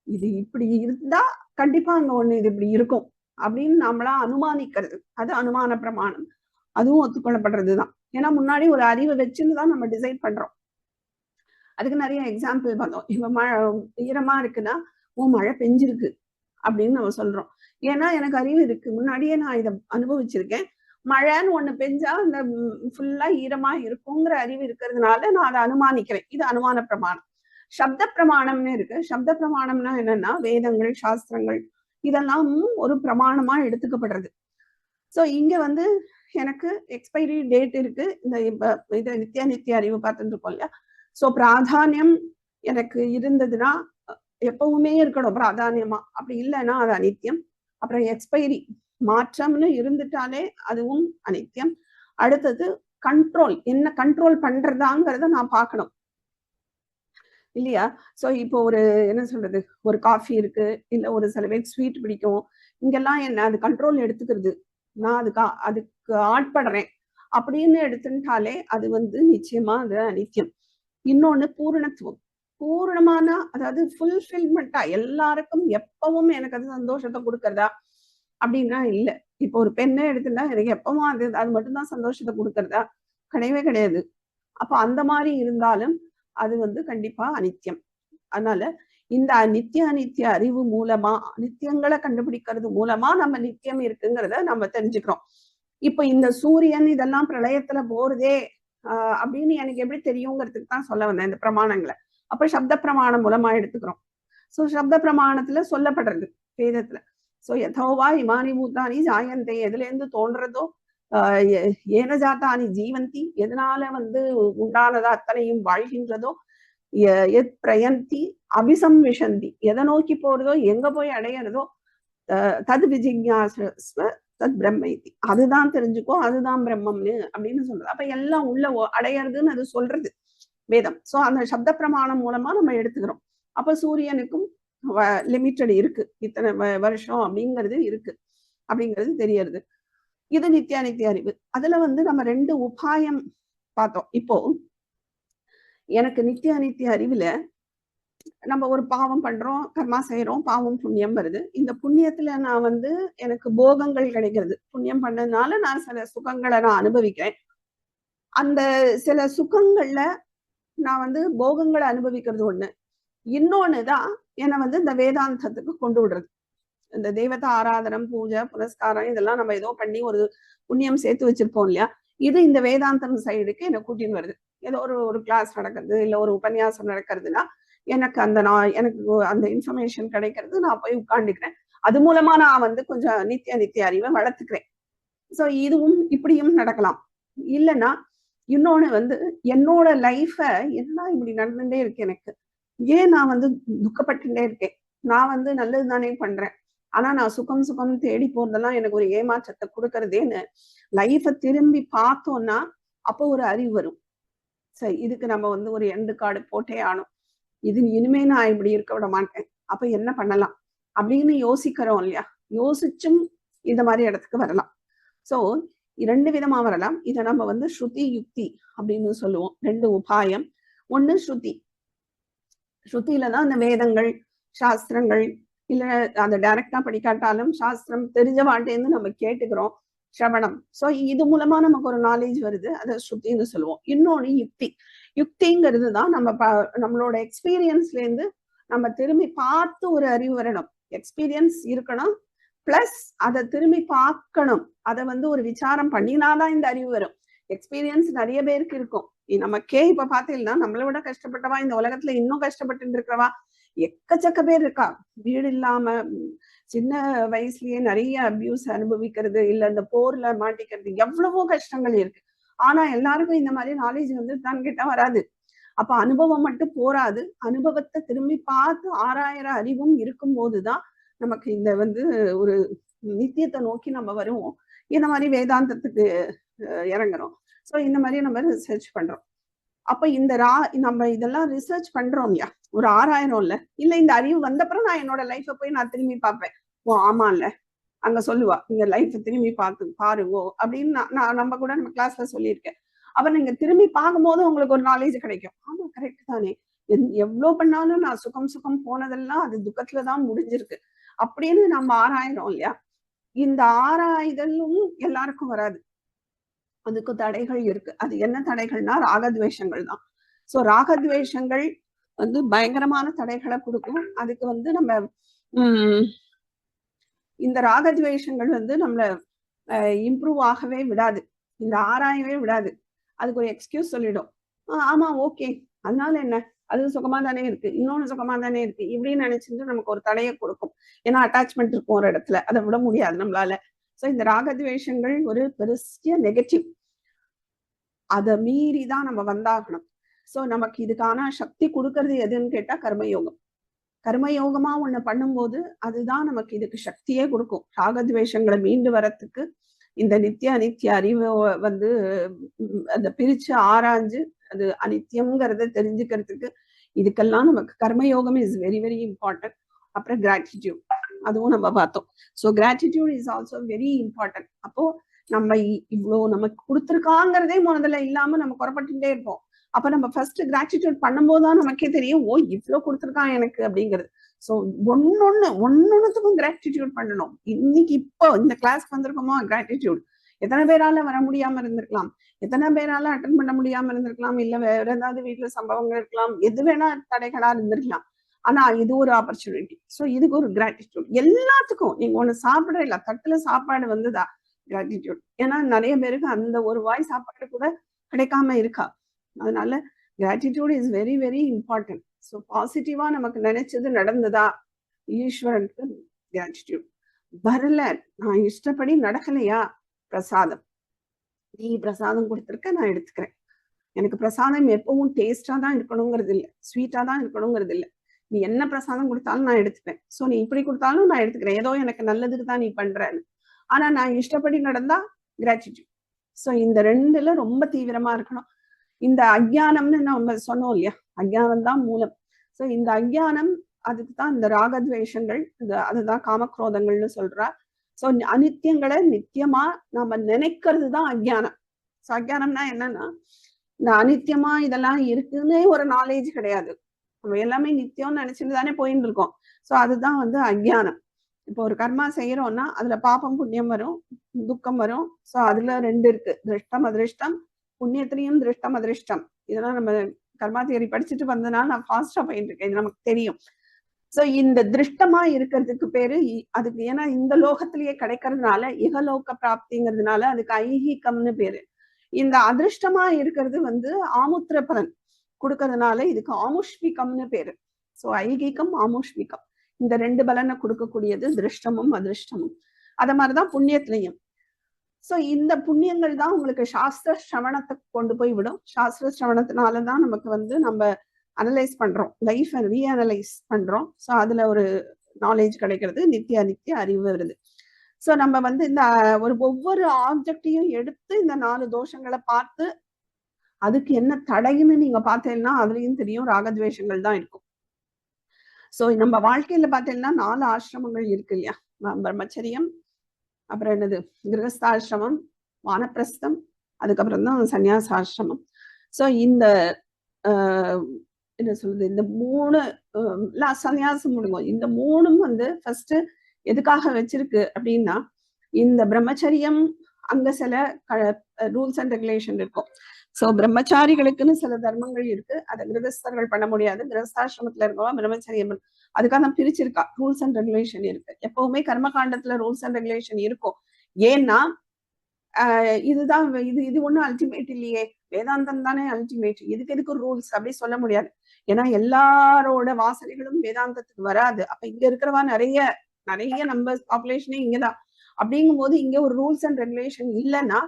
இது இப்படி இருந்தா கண்டிப்பா அங்க ஒண்ணு இது இப்படி இருக்கும் அப்படின்னு நம்மளா அனுமானிக்கிறது. அது அனுமான பிரமாணம். அதுவும் ஒத்துக்கொள்ளப்படுறதுதான். ஏன்னா முன்னாடி ஒரு அறிவை வச்சுன்னு தான் நம்ம டிசைட் பண்றோம். அதுக்கு நிறைய எக்ஸாம்பிள் பார்த்தோம். இப்ப மழை ஈரமா இருக்குன்னா மழை பெஞ்சிருக்கு அப்படின்னு நம்ம சொல்றோம். ஏன்னா எனக்கு அறிவு இருக்கு, முன்னாடியே நான் இதை அனுபவிச்சிருக்கேன். மழைன்னு ஒண்ணு பெஞ்சா அந்த ஃபுல்லா ஈரமா இருக்குங்கிற அறிவு இருக்கிறதுனால நான் அதை அனுமானிக்கிறேன். இது அனுமான பிரமாணம். சப்த பிரமாணம்னு இருக்கு. சப்த பிரமாணம்னா என்னன்னா வேதங்கள், சாஸ்திரங்கள் இதெல்லாம் ஒரு பிரமாணமா எடுத்துக்கப்படுறது. சோ இங்க வந்து எனக்கு எக்ஸ்பைரி டேட் இருக்கு. இந்த இது நித்திய அறிவு பார்த்துட்டு இருக்கோம் இல்லையா? சோ பிராதானியம் எனக்கு இருந்ததுன்னா எப்பவுமே இருக்கணும் பிராதானியமா. அப்படி இல்லைன்னா அது அனித்தியம். அப்புறம் எக்ஸ்பைரி மாற்றம்னு இருந்துட்டாலே அதுவும் அனித்தியம். அடுத்தது கண்ட்ரோல், என்ன கண்ட்ரோல் பண்றதாங்கிறத நான் பார்க்கணும் இல்லையா? சோ இப்போ ஒரு என்ன சொல்றது, ஒரு காஃபி இருக்கு, இல்ல ஒரு சில பேருக்கு ஸ்வீட் பிடிக்கும். இங்கெல்லாம் என்ன அது கண்ட்ரோல் எடுத்துக்கிறது, நான் அதுக்கு ஆட்படுறேன் அப்படின்னு எடுத்துட்டாலே அது வந்து நிச்சயமா அது அனித்தியம். இன்னொன்னு பூரணத்துவம். பூரணமான அதாவது ஃபுல்ஃபில்மெண்டா எல்லாருக்கும் எப்பவும் எனக்கு அது சந்தோஷத்தை கொடுக்கறதா அப்படின்னா இல்ல. இப்போ ஒரு பெண்ணை எடுத்துட்டா எனக்கு எப்பவும் அது மட்டும்தான் சந்தோஷத்தை கொடுக்கறதா? கிடையவே கிடையாது. அப்ப அந்த மாதிரி இருந்தாலும் அது வந்து கண்டிப்பா அனித்தியம். அதனால இந்த நித்திய அனித்திய அறிவு மூலமா நித்தியங்களை கண்டுபிடிக்கிறது மூலமா நம்ம நித்தியம் இருக்குங்கிறத நம்ம தெரிஞ்சுக்கிறோம். இப்ப இந்த சூரியன் இதெல்லாம் பிரளயத்துல போறதே அப்படின்னு எனக்கு எப்படி தெரியுங்கிறதுக்கு தான் சொல்ல வந்தேன் இந்த பிரமாணங்களை. அப்ப சப்த பிரமாணம் மூலமா எடுத்துக்கிறோம். சோ சப்த பிரமாணத்துல சொல்லப்படுறது வேதத்துல. சோ யதோவா இமானி பூத்தானி ஜாயந்தே, எதுல இருந்து தோன்றதோ ஏன ஜாத்தானி ஜீவந்தி, எதனால வந்து உண்டானதா அத்தனையும் வாழ்கின்றதோ, எத் பிரயந்தி அபிசம்விஷந்தி, எதை நோக்கி போறதோ எங்க போய் அடையிறதோ, தது விஜிக்ஞாஸ்வ தத் பிரம்மைதி, அதுதான் தெரிஞ்சுக்கோ, அதுதான் பிரம்மம்னு அப்படின்னு சொல்றது. அப்ப எல்லாம் உள்ள அடையிறதுன்னு அது சொல்றது வேதம். சோ அந்த சப்த பிரமாணம் மூலமா நம்ம எடுத்துக்கிறோம். அப்ப சூரியனுக்கும் லிமிட்டட் இருக்கு, இத்தனை வருஷம் அப்படிங்கிறது இருக்கு அப்படிங்கிறது தெரியறது. இது நித்திய அறிவு. அதுல வந்து நம்ம 2 உபாயம் பார்த்தோம். இப்போ எனக்கு நித்திய அறிவுல நம்ம ஒரு பாவம் பண்றோம், கர்மா செய்யறோம், பாவம் புண்ணியம் வருது. இந்த புண்ணியத்துல நான் வந்து எனக்கு போகங்கள் கிடைக்கிறது. புண்ணியம் பண்ணதுனால நான் சில சுகங்களை நான் அனுபவிக்கிறேன். அந்த சில சுகங்கள்ல நான் வந்து போகங்களை அனுபவிக்கிறது ஒண்ணு. இன்னொன்னுதான் என்னை வந்து இந்த வேதாந்தத்துக்கு கொண்டு விடுறது. இந்த தெய்வத்தை ஆராதனம், பூஜை, புனஸ்காரம் இதெல்லாம் நம்ம ஏதோ பண்ணி ஒரு புண்ணியம் சேர்த்து வச்சிருப்போம் இல்லையா? இது இந்த வேதாந்தம் சைடுக்கு என்னை கூட்டின்னு வருது. ஏதோ ஒரு கிளாஸ் நடக்கிறது, இல்ல ஒரு உபன்யாசம் நடக்கிறதுனா எனக்கு எனக்கு அந்த இன்ஃபர்மேஷன் கிடைக்கிறது, நான் போய் உட்காந்துக்கிறேன். அது மூலமா நான் வந்து கொஞ்சம் நித்திய அறிவை வளர்த்துக்கிறேன். சோ இதுவும் இப்படியும் நடக்கலாம். இல்லைன்னா இன்னொன்னு வந்து என்னோட லைஃப என்ன இப்படி நடந்துட்டே இருக்கு, எனக்கு ஏன் நான் வந்து துக்கப்பட்டுட்டே இருக்கேன், நான் வந்து நல்லது தானே பண்றேன், ஆனா நான் சுகம் தேடி போறதெல்லாம் எனக்கு ஒரு ஏமாற்றத்தை கொடுக்கறதேன்னு லைஃப திரும்பி பார்த்தோம்னா அப்போ ஒரு அறிவு வரும். சரி, இதுக்கு நம்ம வந்து ஒரு எண்டு கார்டு போட்டே ஆனும், இது இனிமே நான் இப்படி இருக்க விட மாட்டேன், அப்ப என்ன பண்ணலாம் அப்படின்னு யோசிக்கிறோம் இல்லையா? யோசிச்சும் இந்த மாதிரி இடத்துக்கு வரலாம். சோ 2 விதமா வரலாம். இதை நம்ம வந்து ஸ்ருதி யுக்தி அப்படின்னு சொல்லுவோம். 2 உபாயம். ஒண்ணு ஸ்ருதி. ஸ்ருதியில தான் இந்த வேதங்கள், சாஸ்திரங்கள், இல்ல அதை டைரக்டா படிக்காட்டாலும் சாஸ்திரம் தெரிஞ்ச வாட்டேன்னு நம்ம கேட்டுக்கிறோம், சிரவணம். சோ இது மூலமா நமக்கு ஒரு நாலேஜ் வருது, அதை ஸ்ருதின்னு சொல்லுவோம். இன்னொன்னு யுக்தி. யுக்திங்கிறது தான் நம்மளோட எக்ஸ்பீரியன்ஸ்ல இருந்து நம்ம திரும்பி பார்த்து ஒரு அறிவு வரணும். எக்ஸ்பீரியன்ஸ் இருக்கணும், பிளஸ் அதை திரும்பி பார்க்கணும். அதை வந்து ஒரு விசாரம் பண்ணினாதான் இந்த அறிவு வரும். எக்ஸ்பீரியன்ஸ் நிறைய பேருக்கு இருக்கும். நமக்கே இப்ப பாத்தீங்கன்னா நம்மளை விட கஷ்டப்பட்டவா இந்த உலகத்துல இன்னும் கஷ்டப்பட்டு இருக்கிறவா எக்கச்சக்க பேர் இருக்கா. வீடு இல்லாம சின்ன வயசுலயே நிறைய அபியூஸ் அனுபவிக்கிறது, இல்ல இந்த போர்ல மாட்டிக்கிறது, எவ்வளவோ கஷ்டங்கள் இருக்கு. ஆனா எல்லாருக்கும் இந்த மாதிரி நாலேஜ் வந்து தான் கிட்ட வராது. அப்ப அனுபவம் மட்டும் போராது, அனுபவத்தை திரும்பி பார்த்து ஆராயிற அறிவும் இருக்கும் போதுதான் நமக்கு இந்த ஒரு நித்தியத்தை நோக்கி நம்ம வருவோம். இந்த மாதிரி வேதாந்தத்துக்கு இறங்குறோம். ஸோ இந்த மாதிரி நம்ம ரிசர்ச் பண்றோம். அப்ப நம்ம இதெல்லாம் ரிசர்ச் பண்றோம் இல்லையா, ஒரு ஆராயிரம்ல இல்ல, இந்த அறிவு வந்தப்புறம் நான் என்னோட லைஃபை போய் நான் திரும்பி பார்ப்பேன். ஓ ஆமா இல்ல, அங்க சொல்லுவா நீங்க லைஃப் திரும்பி பாருங்கோ அப்படின்னு நம்ம கூட நம்ம கிளாஸ்ல சொல்லியிருக்கேன். அப்ப நீங்க திரும்பி பார்க்கும்போது உங்களுக்கு ஒரு நாலேஜ் கிடைக்கும். ஆமா கரெக்ட் தானே, எவ்வளவு பண்ணாலும் நான் சுகம் போனதெல்லாம் அது துக்கத்துலதான் முடிஞ்சிருக்கு அப்படின்னு நம்ம ஆராயிரோம் இல்லையா. இந்த ஆராய்தலும் எல்லாருக்கும் வராது, அதுக்கு தடைகள் இருக்கு. அது என்ன தடைகள்னா ராகத்வேஷங்கள் தான். சோ ராகத்வேஷங்கள் பயங்கரமான தடைகளை கொடுக்கும். அதுக்கு நம்ம இந்த ராகத்வேஷங்கள் நம்மள இம்ப்ரூவ் ஆகவே விடாது, இந்த ஆராயவே விடாது. அதுக்கு ஒரு எக்ஸ்கியூஸ் சொல்லிடும். ஆமா ஓகே, அதனால என்ன, அது சுகமா தானே இருக்கு, இன்னொன்னு சுகமா தானே இருக்கு இப்படின்னு நினைச்சிட்டு நமக்கு ஒரு தடையை கொடுக்கும். ஏன்னா அட்டாச்மெண்ட் இருக்கும் ஒரு இடத்துல, அதை விட முடியாது நம்மளால. சோ இந்த ராகத்வேஷங்கள் ஒரு பெரிய நெகட்டிவ், அதை மீறி தான் நம்ம வந்தாகணும். சோ நமக்கு இதுக்கான சக்தி கொடுக்கறது எதுன்னு கேட்டா கர்மயோகம். கர்மயோகமா ஒண்ணு பண்ணும்போது அதுதான் நமக்கு இதுக்கு சக்தியே கொடுக்கும். ராகத்வேஷங்களை மீண்டு வரத்துக்கு இந்த நித்திய அனித்திய அறிவை அந்த பிரிச்சு ஆராய்ஞ்சு அது அனித்தியம்ங்கிறத தெரிஞ்சுக்கிறதுக்கு இதுக்கெல்லாம் நமக்கு கர்மயோகம் இஸ் வெரி வெரி இம்பார்ட்டன்ட். அப்புறம் கிராட்டிடியூட், அதுவும் நம்ம பார்த்தோம். So gratitude is also very important. அப்போ நம்ம இவ்வளோ நமக்கு கொடுத்துருக்காங்கிறதே முதல்ல இல்லாம நம்ம குறைப்பட்டுட்டே இருப்போம். அப்ப நம்ம ஃபர்ஸ்ட் கிராட்டிடியூட் பண்ணும்போதுதான் நமக்கே தெரியும், ஓ இவ்வளவு கொடுத்துருக்கான் எனக்கு அப்படிங்கிறது. ஸோ ஒன்னொன்னுத்துக்கும் கிராட்டிடியூட் பண்ணணும். இன்னைக்கு இப்போ இந்த கிளாஸ்க்கு வந்திருக்கோமோ கிராட்டிடியூட். எத்தனை பேரால வர முடியாம இருந்திருக்கலாம், எத்தனை பேரால அட்டன் பண்ண முடியாம இருந்திருக்கலாம், இல்ல வேற ஏதாவது வீட்டுல சம்பவங்கள் இருக்கலாம், எது வேணா தடைகளா இருந்திருக்கலாம். ஆனா இது ஒரு ஆப்பர்ச்சுனிட்டி. ஸோ இதுக்கு ஒரு கிராட்டிடியூட். எல்லாத்துக்கும் நீங்க ஒண்ணு சாப்பிடற இல்ல, தட்டுல சாப்பாடு வந்ததா கிராட்டிடியூட். ஏன்னா நிறைய பேருக்கு அந்த ஒரு வாய் சாப்பாடு கூட கிடைக்காம இருக்கா. அதனால gratitude is very very important. So பாசிட்டிவா நமக்கு நினைச்சது நடந்ததா, ஈஸ்வரனுக்கு கிராட்டிடியூட். வரல, நான் இஷ்டப்படி நடக்கலையா, பிரசாதம். நீ பிரசாதம் கொடுத்துருக்க, நான் எடுத்துக்கிறேன். எனக்கு பிரசாதம் எப்பவும் டேஸ்டா தான் இருக்கணுங்கிறது இல்லை, ஸ்வீட்டா தான் இருக்கணுங்கிறது இல்லை. நீ என்ன பிரசாதம் கொடுத்தாலும் நான் எடுத்துப்பேன். ஸோ நீ இப்படி கொடுத்தாலும் நான் எடுத்துக்கிறேன், ஏதோ எனக்கு நல்லதுக்கு தான் நீ பண்றன்னு. ஆனா நான் இஷ்டப்படி நடந்தா கிராட்டிடியூட். ஸோ இந்த ரெண்டுல ரொம்ப தீவிரமா இருக்கணும். இந்த அஜ்ஞானம்னு நம்ம சொன்னோம் இல்லையா, அஜ்ஞானம் தான் மூலம். ஸோ இந்த அஜ்ஞானம், அதுக்கு தான் இந்த ராகத்வேஷங்கள், அதுதான் காமக்ரோதங்கள்னு சொல்றா. ஸோ அனித்தியங்களை நித்தியமா நாம நினைக்கிறது தான் அஜ்ஞானம். ஸோ அஜ்ஞானம்னா என்னன்னா, இந்த அனித்தியமா இதெல்லாம் இருக்குன்னு ஒரு நாலேஜ் கிடையாது. நம்ம எல்லாமே நித்தியம்னு நினைச்சிட்டு தானே போயின்னு இருக்கோம். ஸோ அதுதான் அஜ்ஞானம். இப்போ ஒரு கர்மா செய்யறோம்னா அதுல பாபம் புண்ணியம் வரும், துக்கம் வரும். ஸோ அதுல ரெண்டு இருக்கு, திருஷ்டம் அதிருஷ்டம். புண்ணியத்திலையும் திருஷ்டம் அதிருஷ்டம். இதெல்லாம் நம்ம கர்மா தியரி படிச்சுட்டு வந்ததுனால நான் ஃபாஸ்டா போயிட்டு இருக்கேன், இது நமக்கு தெரியும். சோ இந்த திருஷ்டமா இருக்கிறதுக்கு பேரு அதுக்கு, ஏன்னா இந்த லோகத்திலேயே கிடைக்கிறதுனால இகலோக பிராப்திங்கிறதுனால அதுக்கு ஐஹிகம்னு பேரு. இந்த அதிருஷ்டமா இருக்கிறது ஆமுத்திர பலன் கொடுக்கறதுனால இதுக்கு ஆமுஷ்மிகம்னு பேரு. சோ ஐகிகம் ஆமுஷ்மிகம், இந்த ரெண்டு பலனை கொடுக்கக்கூடியது திருஷ்டமும் அதிருஷ்டமும். அத மாதிரிதான் புண்ணியத்திலையும். சோ இந்த புண்ணியங்கள் தான் உங்களுக்கு சாஸ்திர சிரவணத்தை கொண்டு போய் விடும். சாஸ்திர சிரவணத்தினாலதான் நமக்கு நம்ம அனலைஸ் பண்றோம், லைஃப் ரீஅனலைஸ் பண்றோம். ஸோ அதுல ஒரு நாலேஜ் கிடைக்கிறது, நித்திய அனித்திய அறிவு வருது. ஸோ நம்ம இந்த ஒவ்வொரு ஆப்ஜெக்டையும் எடுத்து இந்த 4 தோஷங்களை பார்த்து அதுக்கு என்ன தடைன்னு நீங்க பார்த்தீங்கன்னா அதுலயும் தெரியும் ராகத்வேஷங்கள் தான் இருக்கும். ஸோ நம்ம வாழ்க்கையில பார்த்தீங்கன்னா 4 ஆசிரமங்கள் இருக்கு இல்லையா, பிரம்மச்சரியம், அப்புறம் என்னது கிரகஸ்தாசிரமம், வானப்பிரஸ்தம், அதுக்கப்புறம் தான் சன்னியாசாசிரமம். ஸோ இந்த என்ன சொல்றது, இந்த 3 சன்னியாசம் முடியும். இந்த 3ம் ஃபர்ஸ்ட் எதுக்காக வச்சிருக்கு அப்படின்னா, இந்த பிரம்மச்சரியம் அங்க சில ரூல்ஸ் அண்ட் ரெகுலேஷன் இருக்கும். சோ பிரம்மச்சாரிகளுக்குன்னு சில தர்மங்கள் இருக்கு, அதை கிரகஸ்தர்கள் பண்ண முடியாது. கிரகஸ்தாசிரமத்துல இருக்கவங்க பிரம்மச்சரியம் அதுக்காக தான் பிரிச்சிருக்கா, ரூல்ஸ் அண்ட் ரெகுலேஷன் இருக்கு. எப்பவுமே கர்மகாண்டத்துல ரூல்ஸ் அண்ட் ரெகுலேஷன் இருக்கும். ஏன்னா இதுதான் இது ஒண்ணும் அல்டிமேட் இல்லையே, வேதாந்தம் தானே அல்டிமேட், எதுக்கு ரூல்ஸ் அப்படி சொல்ல முடியாது. ஏன்னா எல்லாரோட வாசனைகளும் வேதாந்தத்துக்கு வராது. அப்ப இங்க இருக்கிறவா நிறைய நம்ம பாப்புலேஷனே இங்கதான். அப்படிங்கும் போது இங்க ஒரு ரூல்ஸ் அண்ட் ரெகுலேஷன் இல்லைன்னா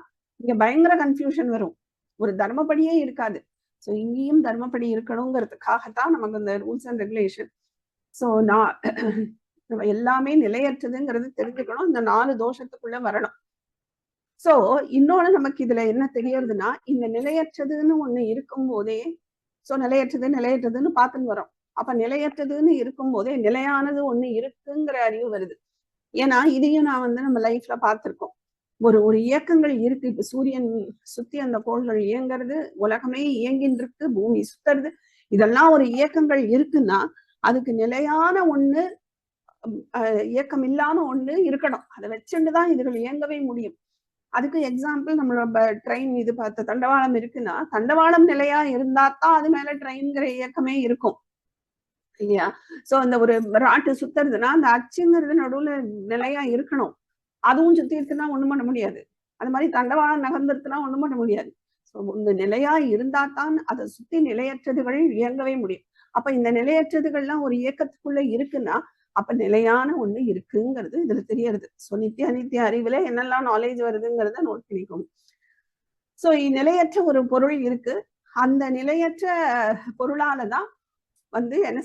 இங்க பயங்கர கன்ஃபியூஷன் வரும், ஒரு தர்மப்படியே இருக்காது. ஸோ இங்கேயும் தர்மப்படி இருக்கணுங்கிறதுக்காகத்தான் நமக்கு இந்த ரூல்ஸ் அண்ட் ரெகுலேஷன். ஸோ நம்ம எல்லாமே நிலையற்றதுங்கிறது தெரிஞ்சுக்கணும், இந்த 4 தோஷத்துக்குள்ள வரணும். சோ இன்னொன்னு நமக்கு இதுல என்ன தெரியறதுன்னா, இந்த நிலையற்றதுன்னு ஒண்ணு இருக்கும் போதே, சோ நிலையற்றதுன்னு பார்த்துன்னு வரோம். அப்ப நிலையற்றதுன்னு இருக்கும் போதே நிலையானது ஒண்ணு இருக்குங்கிற அறிவு வருது. ஏன்னா இதையும் நான் வந்து நம்ம லைஃப்ல பார்த்திருக்கோம். ஒரு இயக்கங்கள் இருக்கு. இப்ப சூரியன் சுத்தி அந்த கோள்கள் இயங்குறது, உலகமே இயங்கின்னு இருக்கு, பூமி சுத்துறது, இதெல்லாம் ஒரு இயக்கங்கள் இருக்குன்னா அதுக்கு நிலையான ஒண்ணு, இயக்கம் இல்லாம ஒண்ணு இருக்கணும். அதை வச்சுட்டுதான் இதுகள் இயங்கவே முடியும். அதுக்கு எக்ஸாம்பிள் நம்மளோட ட்ரெயின் இது பார்த்த தண்டவாளம் இருக்குன்னா, தண்டவாளம் நிலையா இருந்தா தான் அது மேல ட்ரெயின்ங்கிற இயக்கமே இருக்கும் இல்லையா? சோ அந்த ஒரு ராட்டு சுத்துறதுன்னா அந்த அச்சுங்கிறது நடுவுல நிலையா இருக்கணும். அதுவும் சுத்தி இருக்குன்னா ஒண்ணும் பண்ண முடியாது. அது மாதிரி தண்டவாளம் நகர்ந்துருக்குன்னா ஒண்ணும் பண்ண முடியாது. ஸோ இந்த நிலையா இருந்தா தான் அதை சுத்தி நிலையற்றதுகள் இயங்கவே முடியும். அப்ப இந்த நிலையற்றதுகள்லாம் ஒரு இயக்கத்துக்குள்ள இருக்குன்னா அப்ப நிலையான ஒண்ணு இருக்குங்கிறது இதுல தெரியறது. சோ நித்திய அனித்திய அறிவுல என்னெல்லாம் நாலேஜ் வருதுங்கிறத நோட் பண்ணிக்கோங்க. சோ நிலையற்ற ஒரு பொருள் இருக்கு. அந்த நிலையற்ற பொருளாலதான் வந்து என்ன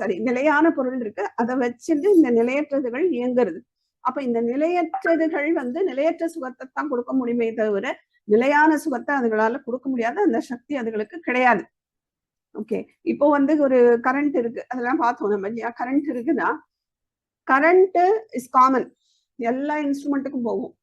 சரி நிலையான பொருள் இருக்கு, அதை வச்சுட்டு இந்த நிலையற்றதுகள் இயங்குறது. அப்ப இந்த நிலையற்றதுகள் வந்து நிலையற்ற சுகத்தை தான் கொடுக்க முடியுமே தவிர நிலையான சுகத்தை அதுகளால கொடுக்க முடியாது. அந்த சக்தி அதுகளுக்கு கிடையாது. ஓகே, இப்போ வந்து ஒரு கரண்ட் இருக்கு, அதெல்லாம் பார்த்தோம் நம்ம இல்லையா? கரண்ட் இருக்குன்னா கரண்ட் இஸ் காமன், எல்லா இன்ஸ்ட்ருமெண்ட்டுக்கும் போகும்.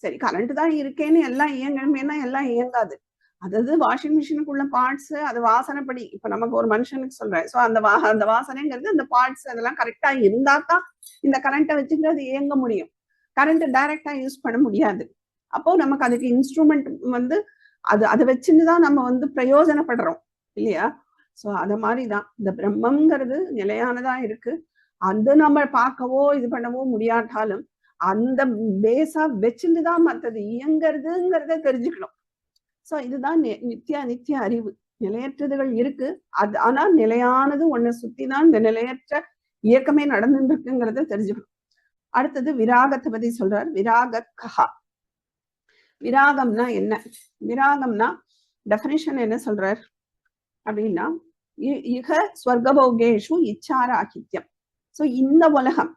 சரி, கரண்ட் தான் இருக்கேன்னு எல்லாம் இயங்கணுமேனா எல்லாம் இயங்காது. அதாவது வாஷிங் மிஷினுக்குள்ள பார்ட்ஸ், அது வாசனைப்படி. இப்ப நமக்கு ஒரு மனுஷனுக்கு சொல்றேன், ஸோ அந்த வாசனைங்கிறது அந்த பார்ட்ஸ் அதெல்லாம் கரெக்டா இருந்தா தான் இந்த கரண்ட்டை வச்சுக்கிட்டு அது இயங்க முடியும். கரண்ட் டைரக்டா யூஸ் பண்ண முடியாது. அப்போ நமக்கு அதுக்கு இன்ஸ்ட்ருமெண்ட் வந்து அதை வச்சுன்னு தான் நம்ம வந்து பிரயோஜனப்படுறோம் இல்லையா? சோ அத மாதிரிதான் இந்த பிரம்மங்கிறது நிலையானதா இருக்கு. அது நம்ம பார்க்கவோ இது பண்ணவோ முடியாட்டாலும் அந்த பேஸா வச்சுட்டுதான் மற்றது இயங்குறதுங்கிறத தெரிஞ்சுக்கணும். சோ இதுதான் நித்திய அறிவு. நிலையற்றதுகள் இருக்கு, அது ஆனா நிலையானது ஒண்ணு சுத்திதான் இந்த நிலையற்ற இயக்கமே நடந்துட்டு இருக்குங்கிறத தெரிஞ்சுக்கணும். அடுத்தது விராகத்தை பத்தி சொல்றார். விராகக்கஹா. விராகம்னா என்ன? விராகம்னா டெஃபினிஷன் என்ன சொல்றார் அப்படின்னா, இக ஸ்வர்கபோகேஷு இச்சாராகித்யம். சோ இந்த உலகம்,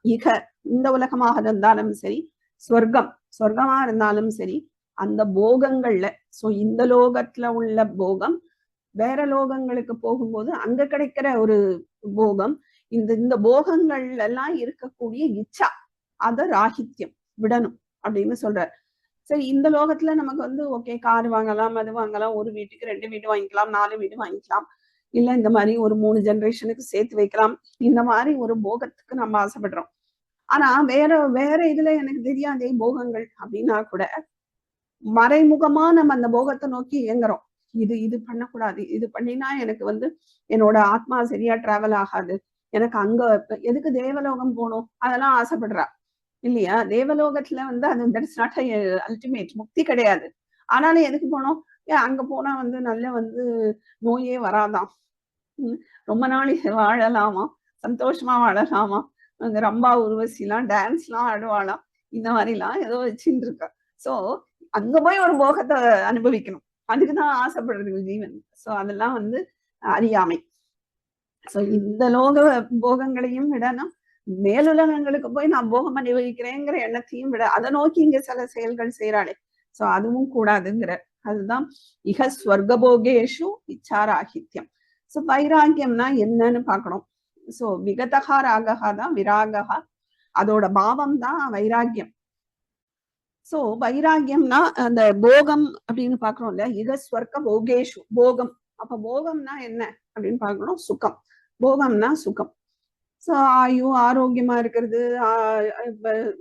இந்த உலகமாக இருந்தாலும் சரி, சொர்க்கமா இருந்தாலும் சரி, அந்த போகங்கள்ல, சோ இந்த லோகத்துல உள்ள போகம் வேற லோகங்களுக்கு போகும்போது அங்க கிடைக்கிற ஒரு போகம், இந்த போகங்கள் எல்லாம் இருக்கக்கூடிய இச்சா, அத ராகித்யம் விடணும் அப்படின்னு சொல்றார். சரி, இந்த லோகத்துல நமக்கு வந்து ஓகே, கார் வாங்கலாம், அது வாங்கலாம், ஒரு வீட்டுக்கு 2 வீடு வாங்கிக்கலாம், 4 வீடு வாங்கிக்கலாம், இல்ல இந்த மாதிரி ஒரு 3 ஜெனரேஷனுக்கு சேர்த்து வைக்கலாம். இந்த மாதிரி ஒரு போகத்துக்கு நம்ம ஆசைப்படுறோம். ஆனா வேற இதுல எனக்கு தெரியாதே போகங்கள் அப்படின்னா கூட மறைமுகமா நம்ம அந்த போகத்தை நோக்கி இயங்குறோம். இது பண்ணக்கூடாது, இது பண்ணினா எனக்கு வந்து என்னோட ஆத்மா சரியா டிராவல் ஆகாது, எனக்கு அங்க எதுக்கு தேவலோகம் போகணும், அதெல்லாம் ஆசைப்படுறா இல்லையா? தேவலோகத்துல வந்து அது தட்ஸ் நாட் அல்டிமேட், முக்தி கிடையாது. ஆனாலும் எதுக்கு போனோம்? அங்க போனா வந்து நல்ல வந்து நோயே வராதாம், ரொம்ப நாள் வாழலாமா, சந்தோஷமா வாழலாமா, அங்க ரம்பா உருவசிலாம் டான்ஸ்லாம் ஆடுவாளாம், இந்த மாதிரிலாம் ஏதோ வச்சுட்டு இருக்கா. சோ அங்க போய் ஒரு போகத்தை அனுபவிக்கணும், அதுக்குதான் ஆசைப்படுறது ஜீவன். சோ அதெல்லாம் வந்து அறியாமை. சோ இந்த லோக போகங்களையும் விடணும், மேலுலகங்களுக்கு போய் நான் போகம் அனுபவிக்கிறேங்கிற எண்ணத்தையும் விட, அதை நோக்கி இங்க சில செயல்கள் செய்யறாளே, சோ அதுவும் கூடாதுங்கிற. அதுதான் இக ஸ்வர்கபோகேஷு இச்சாராகித்யம். சோ வைராகியம்னா என்னன்னு பார்க்கணும். சோ விகதகா ராகா தான் விராகா, அதோட பாவம் தான் வைராகியம். சோ வைராகியம்னா அந்த போகம் அப்படின்னு பாக்குறோம்ல, இக ஸ்வர்க போகேஷு, போகம். அப்ப போகம்னா என்ன அப்படின்னு பார்க்கணும். சுகம், போகம்னா சுகம். சோ ஆரோக்கியமா இருக்கிறது,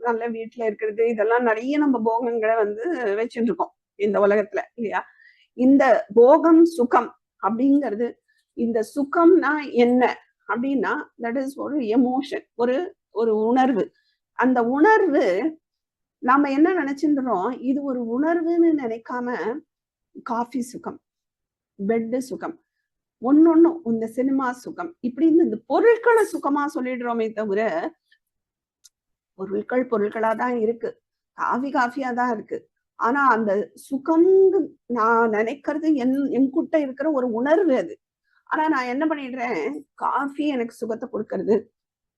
நல்ல வீட்டுல இருக்கிறது, இதெல்லாம் நிறைய நம்ம போகங்களை வந்து வச்சுட்டு இருக்கோம் இந்த உலகத்துல இல்லையா? இந்த போகம் சுகம் அப்படிங்கிறது, இந்த சுகம்னா என்ன அப்படின்னா தட் இஸ் ஒரு எமோஷன், ஒரு உணர்வு. அந்த உணர்வு நாம என்ன நினைச்சிருந்தோம், இது ஒரு உணர்வுன்னு நினைக்காம காஃபி சுகம், பெட் சுகம், ஒன்னொன்னும் இந்த சினிமா சுகம், இப்படி இந்த பொருட்களை சுகமா சொல்லிடுறோமே தவிர பொருட்களாதான் இருக்கு, காஃபியா தான் இருக்கு. ஆனா அந்த சுகம் நான் நினைக்கிறது என்கிட்ட இருக்கிற ஒரு உணர்வு அது. ஆனா நான் என்ன பண்ணிடுறேன், காஃபி எனக்கு சுகத்தை கொடுக்கறது,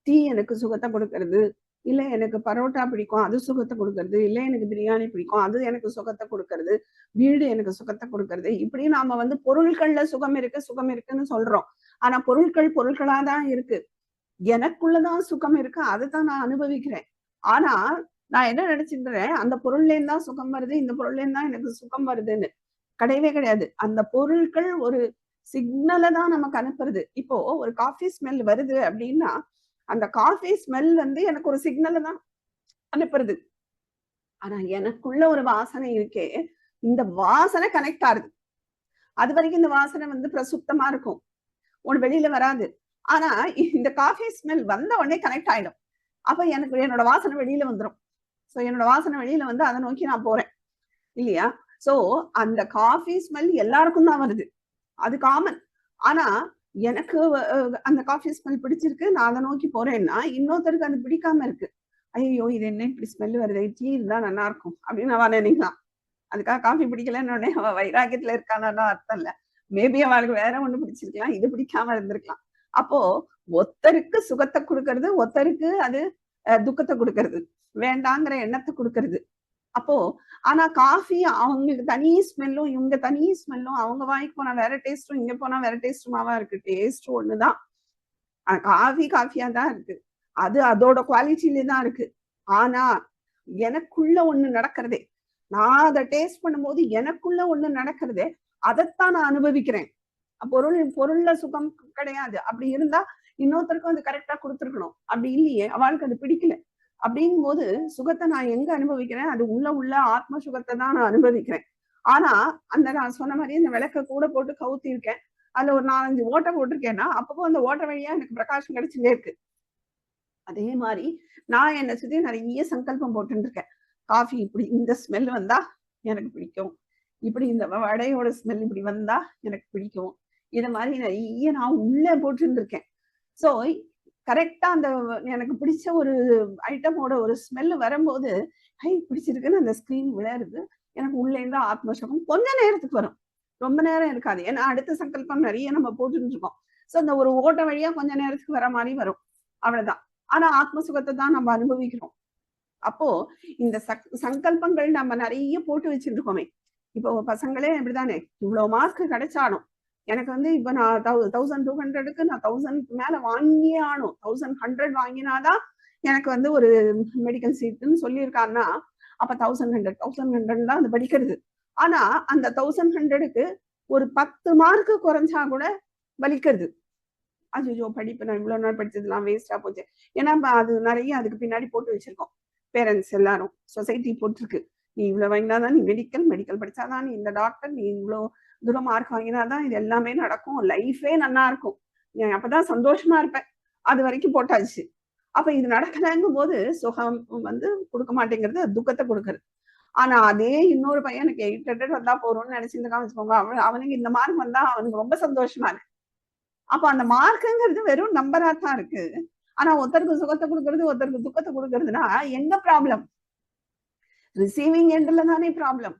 டீ எனக்கு சுகத்தை கொடுக்கறது, இல்ல எனக்கு பரோட்டா பிடிக்கும் அது சுகத்தை கொடுக்கறது, இல்ல எனக்கு பிரியாணி பிடிக்கும் அது எனக்கு சுகத்தை கொடுக்கறது, வீடு எனக்கு சுகத்தை கொடுக்கறது. இப்படி நாம பொருட்கள்ல சுகம் இருக்குன்னு சொல்றோம். ஆனா பொருட்கள் பொருட்களாதான் இருக்கு. எனக்குள்ளதான் சுகம் இருக்கு, அதைத்தான் நான் அனுபவிக்கிறேன். ஆனா நான் என்ன நினைச்சுக்கிறேன், அந்த பொருள்ல இருந்தா சுகம் வருது, இந்த பொருள்ல இருந்தா எனக்கு சுகம் வருதுன்னு. கிடையவே கிடையாது. அந்த பொருட்கள் ஒரு சிக்னலை தான் நமக்கு அனுப்புறது. இப்போ ஒரு காஃபி ஸ்மெல் வருது அப்படின்னா அந்த காஃபி ஸ்மெல் எனக்கு ஒரு சிக்னலை தான் அனுப்புறது. ஆனா எனக்குள்ள ஒரு வாசனை இருக்கே, இந்த வாசனை கனெக்ட் ஆகுது. அது வரைக்கும் இந்த வாசனை பிரசுப்தமா இருக்கும், ஒண்ணு வெளியில வராது. ஆனா இந்த காஃபி ஸ்மெல் வந்த உடனே கனெக்ட் ஆயிடும். அப்ப எனக்கு என்னோட வாசனை வெளியில வந்துடும். சோ என்னோட வாசனை வெளியில அதை நோக்கி நான் போறேன் இல்லையா? சோ அந்த காஃபி ஸ்மெல் எல்லாருக்கும் தான் வருது, அது காமன். ஆனா எனக்கு அந்த காஃபி ஸ்மெல் பிடிச்சிருக்கு, நான் அதை நோக்கி போறேன்னா இன்னொருத்தருக்கு அது பிடிக்காம இருக்கு. ஐயோ இது என்ன இப்படி ஸ்மெல் வருது, டீ இருந்தா நல்லா இருக்கும் அப்படின்னு அவன் நினைக்கலாம். அதுக்காக காஃபி பிடிக்கலன்னு உடனே அவ வைராக்கியத்துல இருக்கான்னு அர்த்தம் இல்ல. மேபி அவளுக்கு வேற ஒண்ணு பிடிச்சிருக்கலாம், இது பிடிக்காம இருந்திருக்கலாம். அப்போ ஒருத்தருக்கு சுகத்தை கொடுக்கறது, ஒருத்தருக்கு அது துக்கத்தை கொடுக்கறது, வேண்டாங்கிற எண்ணத்தை கொடுக்கறது. அப்போ ஆனா காஃபி அவங்களுக்கு தனி ஸ்மெல்லும், இவங்க தனி ஸ்மெல்லும், அவங்க வாய்க்கு போனா வேற டேஸ்டும், இங்க போனா வேற டேஸ்டுமாவா இருக்கு. டேஸ்ட் ஒண்ணுதான், காஃபியா தான் இருக்கு, அது அதோட குவாலிட்டியில தான் இருக்கு. ஆனா எனக்குள்ள ஒண்ணு நடக்கிறதே, நான் அதை டேஸ்ட் பண்ணும்போது எனக்குள்ள ஒண்ணு நடக்கிறதே, அதைத்தான் நான் அனுபவிக்கிறேன். பொருள்ல சுகம் கிடையாது. அப்படி இருந்தா இன்னொருத்தருக்கும் அது கரெக்டா கொடுத்துருக்கணும். அப்படி இல்லையே, அவளுக்கு அது பிடிக்கல. அப்படிங்கும் போது சுகத்தை நான் எங்க அனுபவிக்கிறேன், அது உள்ள ஆத்ம சுகத்தை தான் நான் அனுபவிக்கிறேன். ஆனா அந்த நான் சொன்ன மாதிரி இந்த விளக்க கூட போட்டு கவுத்தி இருக்கேன், அதுல ஒரு 4-5 ஓட்டை போட்டிருக்கேன்னா அப்பப்போ அந்த ஓட்டை வழியா எனக்கு பிரகாசம் கிடைச்சுட்டே இருக்கு. அதே மாதிரி நான் என்ன சுத்தி நிறைய சங்கல்பம் போட்டு இருக்கேன். காஃபி இப்படி இந்த ஸ்மெல் வந்தா எனக்கு பிடிக்கும், இப்படி இந்த வடையோட ஸ்மெல் இப்படி வந்தா எனக்கு பிடிக்கும், இத மாதிரி நிறைய நான் உள்ள போட்டு இருக்கேன். சோ கரெக்டா அந்த எனக்கு பிடிச்ச ஒரு ஐட்டமோட ஒரு ஸ்மெல் வரும்போது பிடிச்சிருக்குன்னு அந்த ஸ்கிரீன் விளையாடுது. எனக்கு உள்ள இருந்து ஆத்மசுகம் கொஞ்ச நேரத்துக்கு வரும், ரொம்ப நேரம் இருக்காது. ஏன்னா அடுத்த சங்கல்பம் நிறைய நம்ம போட்டுட்டு இருக்கோம். சோ அந்த ஒரு ஓட்ட வழியா கொஞ்ச நேரத்துக்கு வர மாதிரி வரும், அவ்வளவுதான். ஆனா ஆத்ம சுகத்தை தான் நம்ம அனுபவிக்கிறோம். அப்போ இந்த சங்கல்பங்கள் நம்ம நிறைய போட்டு வச்சுட்டு இருக்கோமே. இப்போ பசங்களே இப்படிதானே, இவ்வளவு மார்க் கிடைச்சாலும் எனக்கு இப்ப நான் 1200க்கு நான் 1000 மேல வாங்கியே ஆனும், 1100 வாங்கினாதான் எனக்கு ஒரு மெடிக்கல் சீட்டுன்னு சொல்லியிருக்கான்னா அப்ப 1100 தான் அது படிக்கிறது. ஆனா அந்த 1100க்கு ஒரு 10 மார்க் குறைஞ்சா கூட வலிக்கிறது. அஜிஜோ படிப்பு நான் இவ்வளவு நாள் படிச்சதுலாம் வேஸ்டா போச்சு. ஏன்னா அது நிறைய அதுக்கு பின்னாடி போட்டு வச்சிருக்கோம். பேரண்ட்ஸ் எல்லாரும், சொசைட்டி போட்டிருக்கு, நீ இவ்வளவு வாங்கினாதான் நீ மெடிக்கல் படிச்சாதான் நீ இந்த டாக்டர், நீ இவ்வளவு தூரம் மார்க் வாங்கினாதான் இது எல்லாமே நடக்கும், லைஃபே நல்லா இருக்கும், நீ அப்பதான் சந்தோஷமா இருப்பேன், அது வரைக்கும் போட்டாச்சு. அப்ப இது நடக்கலங்கும் போது சுகம் கொடுக்க மாட்டேங்கிறது, துக்கத்தை கொடுக்கறது. ஆனா அதே இன்னொரு பையனுக்கு 800 வந்தா போறோம்னு நினைச்சிருக்கான்னு வச்சுக்கோங்க, அவனுக்கு இந்த மார்க் வந்தா அவனுக்கு ரொம்ப சந்தோஷமா இருக்கு. அப்ப அந்த மார்க்குங்கிறது வெறும் நம்பரா தான் இருக்கு. ஆனா ஒருத்தருக்கு சுகத்தை கொடுக்கறது, ஒருத்தருக்கு துக்கத்தை கொடுக்கறதுனா எங்க ப்ராப்ளம்? ரிசீவிங் எண்ட்ல தானே ப்ராப்ளம்.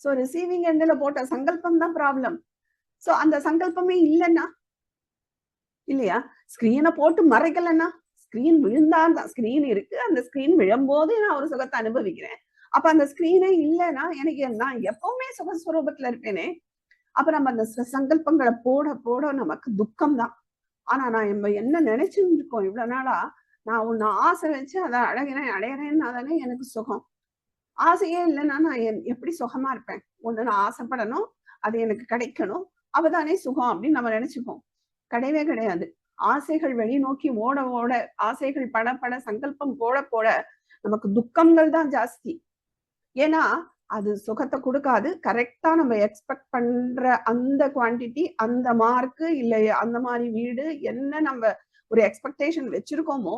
சோ ரிசீவிங் எண்ட்ல போட்ட சங்கல்பம் தான் ப்ராப்ளம். சோ அந்த சங்கல்பமே இல்லைன்னா இல்லையா, ஸ்கிரீனை போட்டு மறைக்கலன்னா, ஸ்கிரீன் விழுந்தாதான், ஸ்கிரீன் இருக்கு, அந்த ஸ்கிரீன் விழும்போது நான் ஒரு சுகத்தை அனுபவிக்கிறேன். அப்ப அந்த ஸ்கிரீனே இல்லைன்னா எனக்கு நான் எப்பவுமே சுகஸ்வரூபத்துல இருப்பேனே. அப்ப நம்ம அந்த சங்கல்பங்களை போட போட நமக்கு துக்கம் தான். ஆனா நம்ம என்ன நினைச்சுட்டு இருக்கோம் இவ்வளவு நாளா, நான் ஒண்ணு ஆசை வச்சு அதை அடையிறேன்னா தானே எனக்கு சுகம். ஆசையே இல்லைன்னா நான் எப்படி சுகமா இருப்பேன்? ஒண்ணு நான் ஆசைப்படணும், அது எனக்கு கிடைக்கணும், அப்பதானே சுகம் அப்படின்னு நம்ம நினைச்சுப்போம். கிடையவே கிடையாது. ஆசைகள் வெளிநோக்கி ஓட ஓட, ஆசைகள் பட சங்கல்பம் போட போட நமக்கு துக்கங்கள் தான் ஜாஸ்தி. ஏன்னா அது சுகத்தை கொடுக்காது. கரெக்டா நம்ம எக்ஸ்பெக்ட் பண்ற அந்த குவான்டிட்டி, அந்த மார்க்கு, இல்லை அந்த மாதிரி வீடு, என்ன நம்ம ஒரு எக்ஸ்பெக்டேஷன் வச்சிருக்கோமோ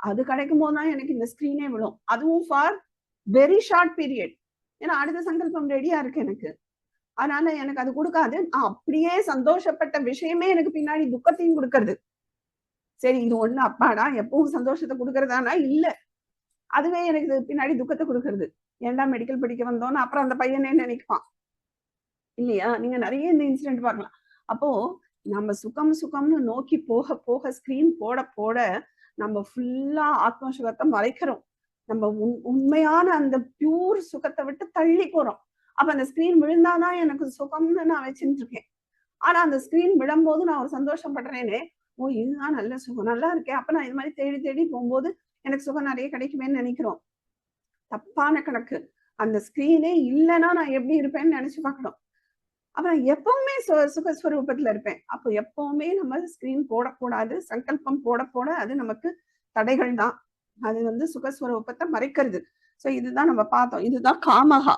அது கிடைக்கும் போதுதான் எனக்கு இந்த ஸ்கிரீனே விழும். அதுவும் ஃபார் வெரி ஷார்ட் பீரியட். ஏன்னா அடுத்த சங்கல்பம் ரெடியா இருக்கு எனக்கு, அதனால எனக்கு அது கொடுக்காது. நான் அப்படியே சந்தோஷப்பட்ட விஷயமே எனக்கு பின்னாடி துக்கத்தையும் கொடுக்கறது. சரி இது ஒண்ணு அப்பாடா எப்பவும் சந்தோஷத்தை கொடுக்கறதானா இல்ல, அதுவே எனக்கு பின்னாடி துக்கத்தை கொடுக்கறது. ஏன்டா மெடிக்கல் படிக்க வந்தோன்னு அப்புறம் அந்த பையனே நினைப்பான் இல்லையா? நீங்க நிறைய இந்த இன்சிடென்ட் பார்க்கலாம். அப்போ நம்ம சுகம் சுகம்னு நோக்கி போக போக ஸ்கிரீன் போட போட நம்ம ஃபுல்லா ஆத்ம சுகத்தை மறைக்கிறோம். நம்ம உண்மையான அந்த பியூர் சுகத்தை விட்டு தள்ளி போறோம். அப்ப அந்த ஸ்கிரீன் விழுந்தாதான் எனக்கு சுகம்னு நான் வச்சுட்டு இருக்கேன். ஆனா அந்த ஸ்கிரீன் விழும்போது நான் ஒரு சந்தோஷப்படுறேனே, ஓ இதுதான் நல்ல சுகம், நல்லா இருக்கேன், அப்ப நான் இது மாதிரி தேடி தேடி போகும்போது எனக்கு சுகம் நிறைய கிடைக்குமேன்னு நினைக்கிறோம். தப்பான கணக்கு. அந்த ஸ்கிரீனே இல்லைன்னா நான் எப்படி இருப்பேன்னு நினைச்சு பார்க்கணும். அப்புறம் எப்பவுமே சுகஸ்வரூபத்துல இருப்பேன். அப்போ எப்பவுமே நம்ம ஸ்கிரீன் போடக்கூடாது. சங்கல்பம் போட போட அது நமக்கு தடைகள் தான். அது சுகஸ்வரூபத்தை மறைக்கிறது. சோ இதுதான் நம்ம பார்த்தோம். இதுதான் காமகா.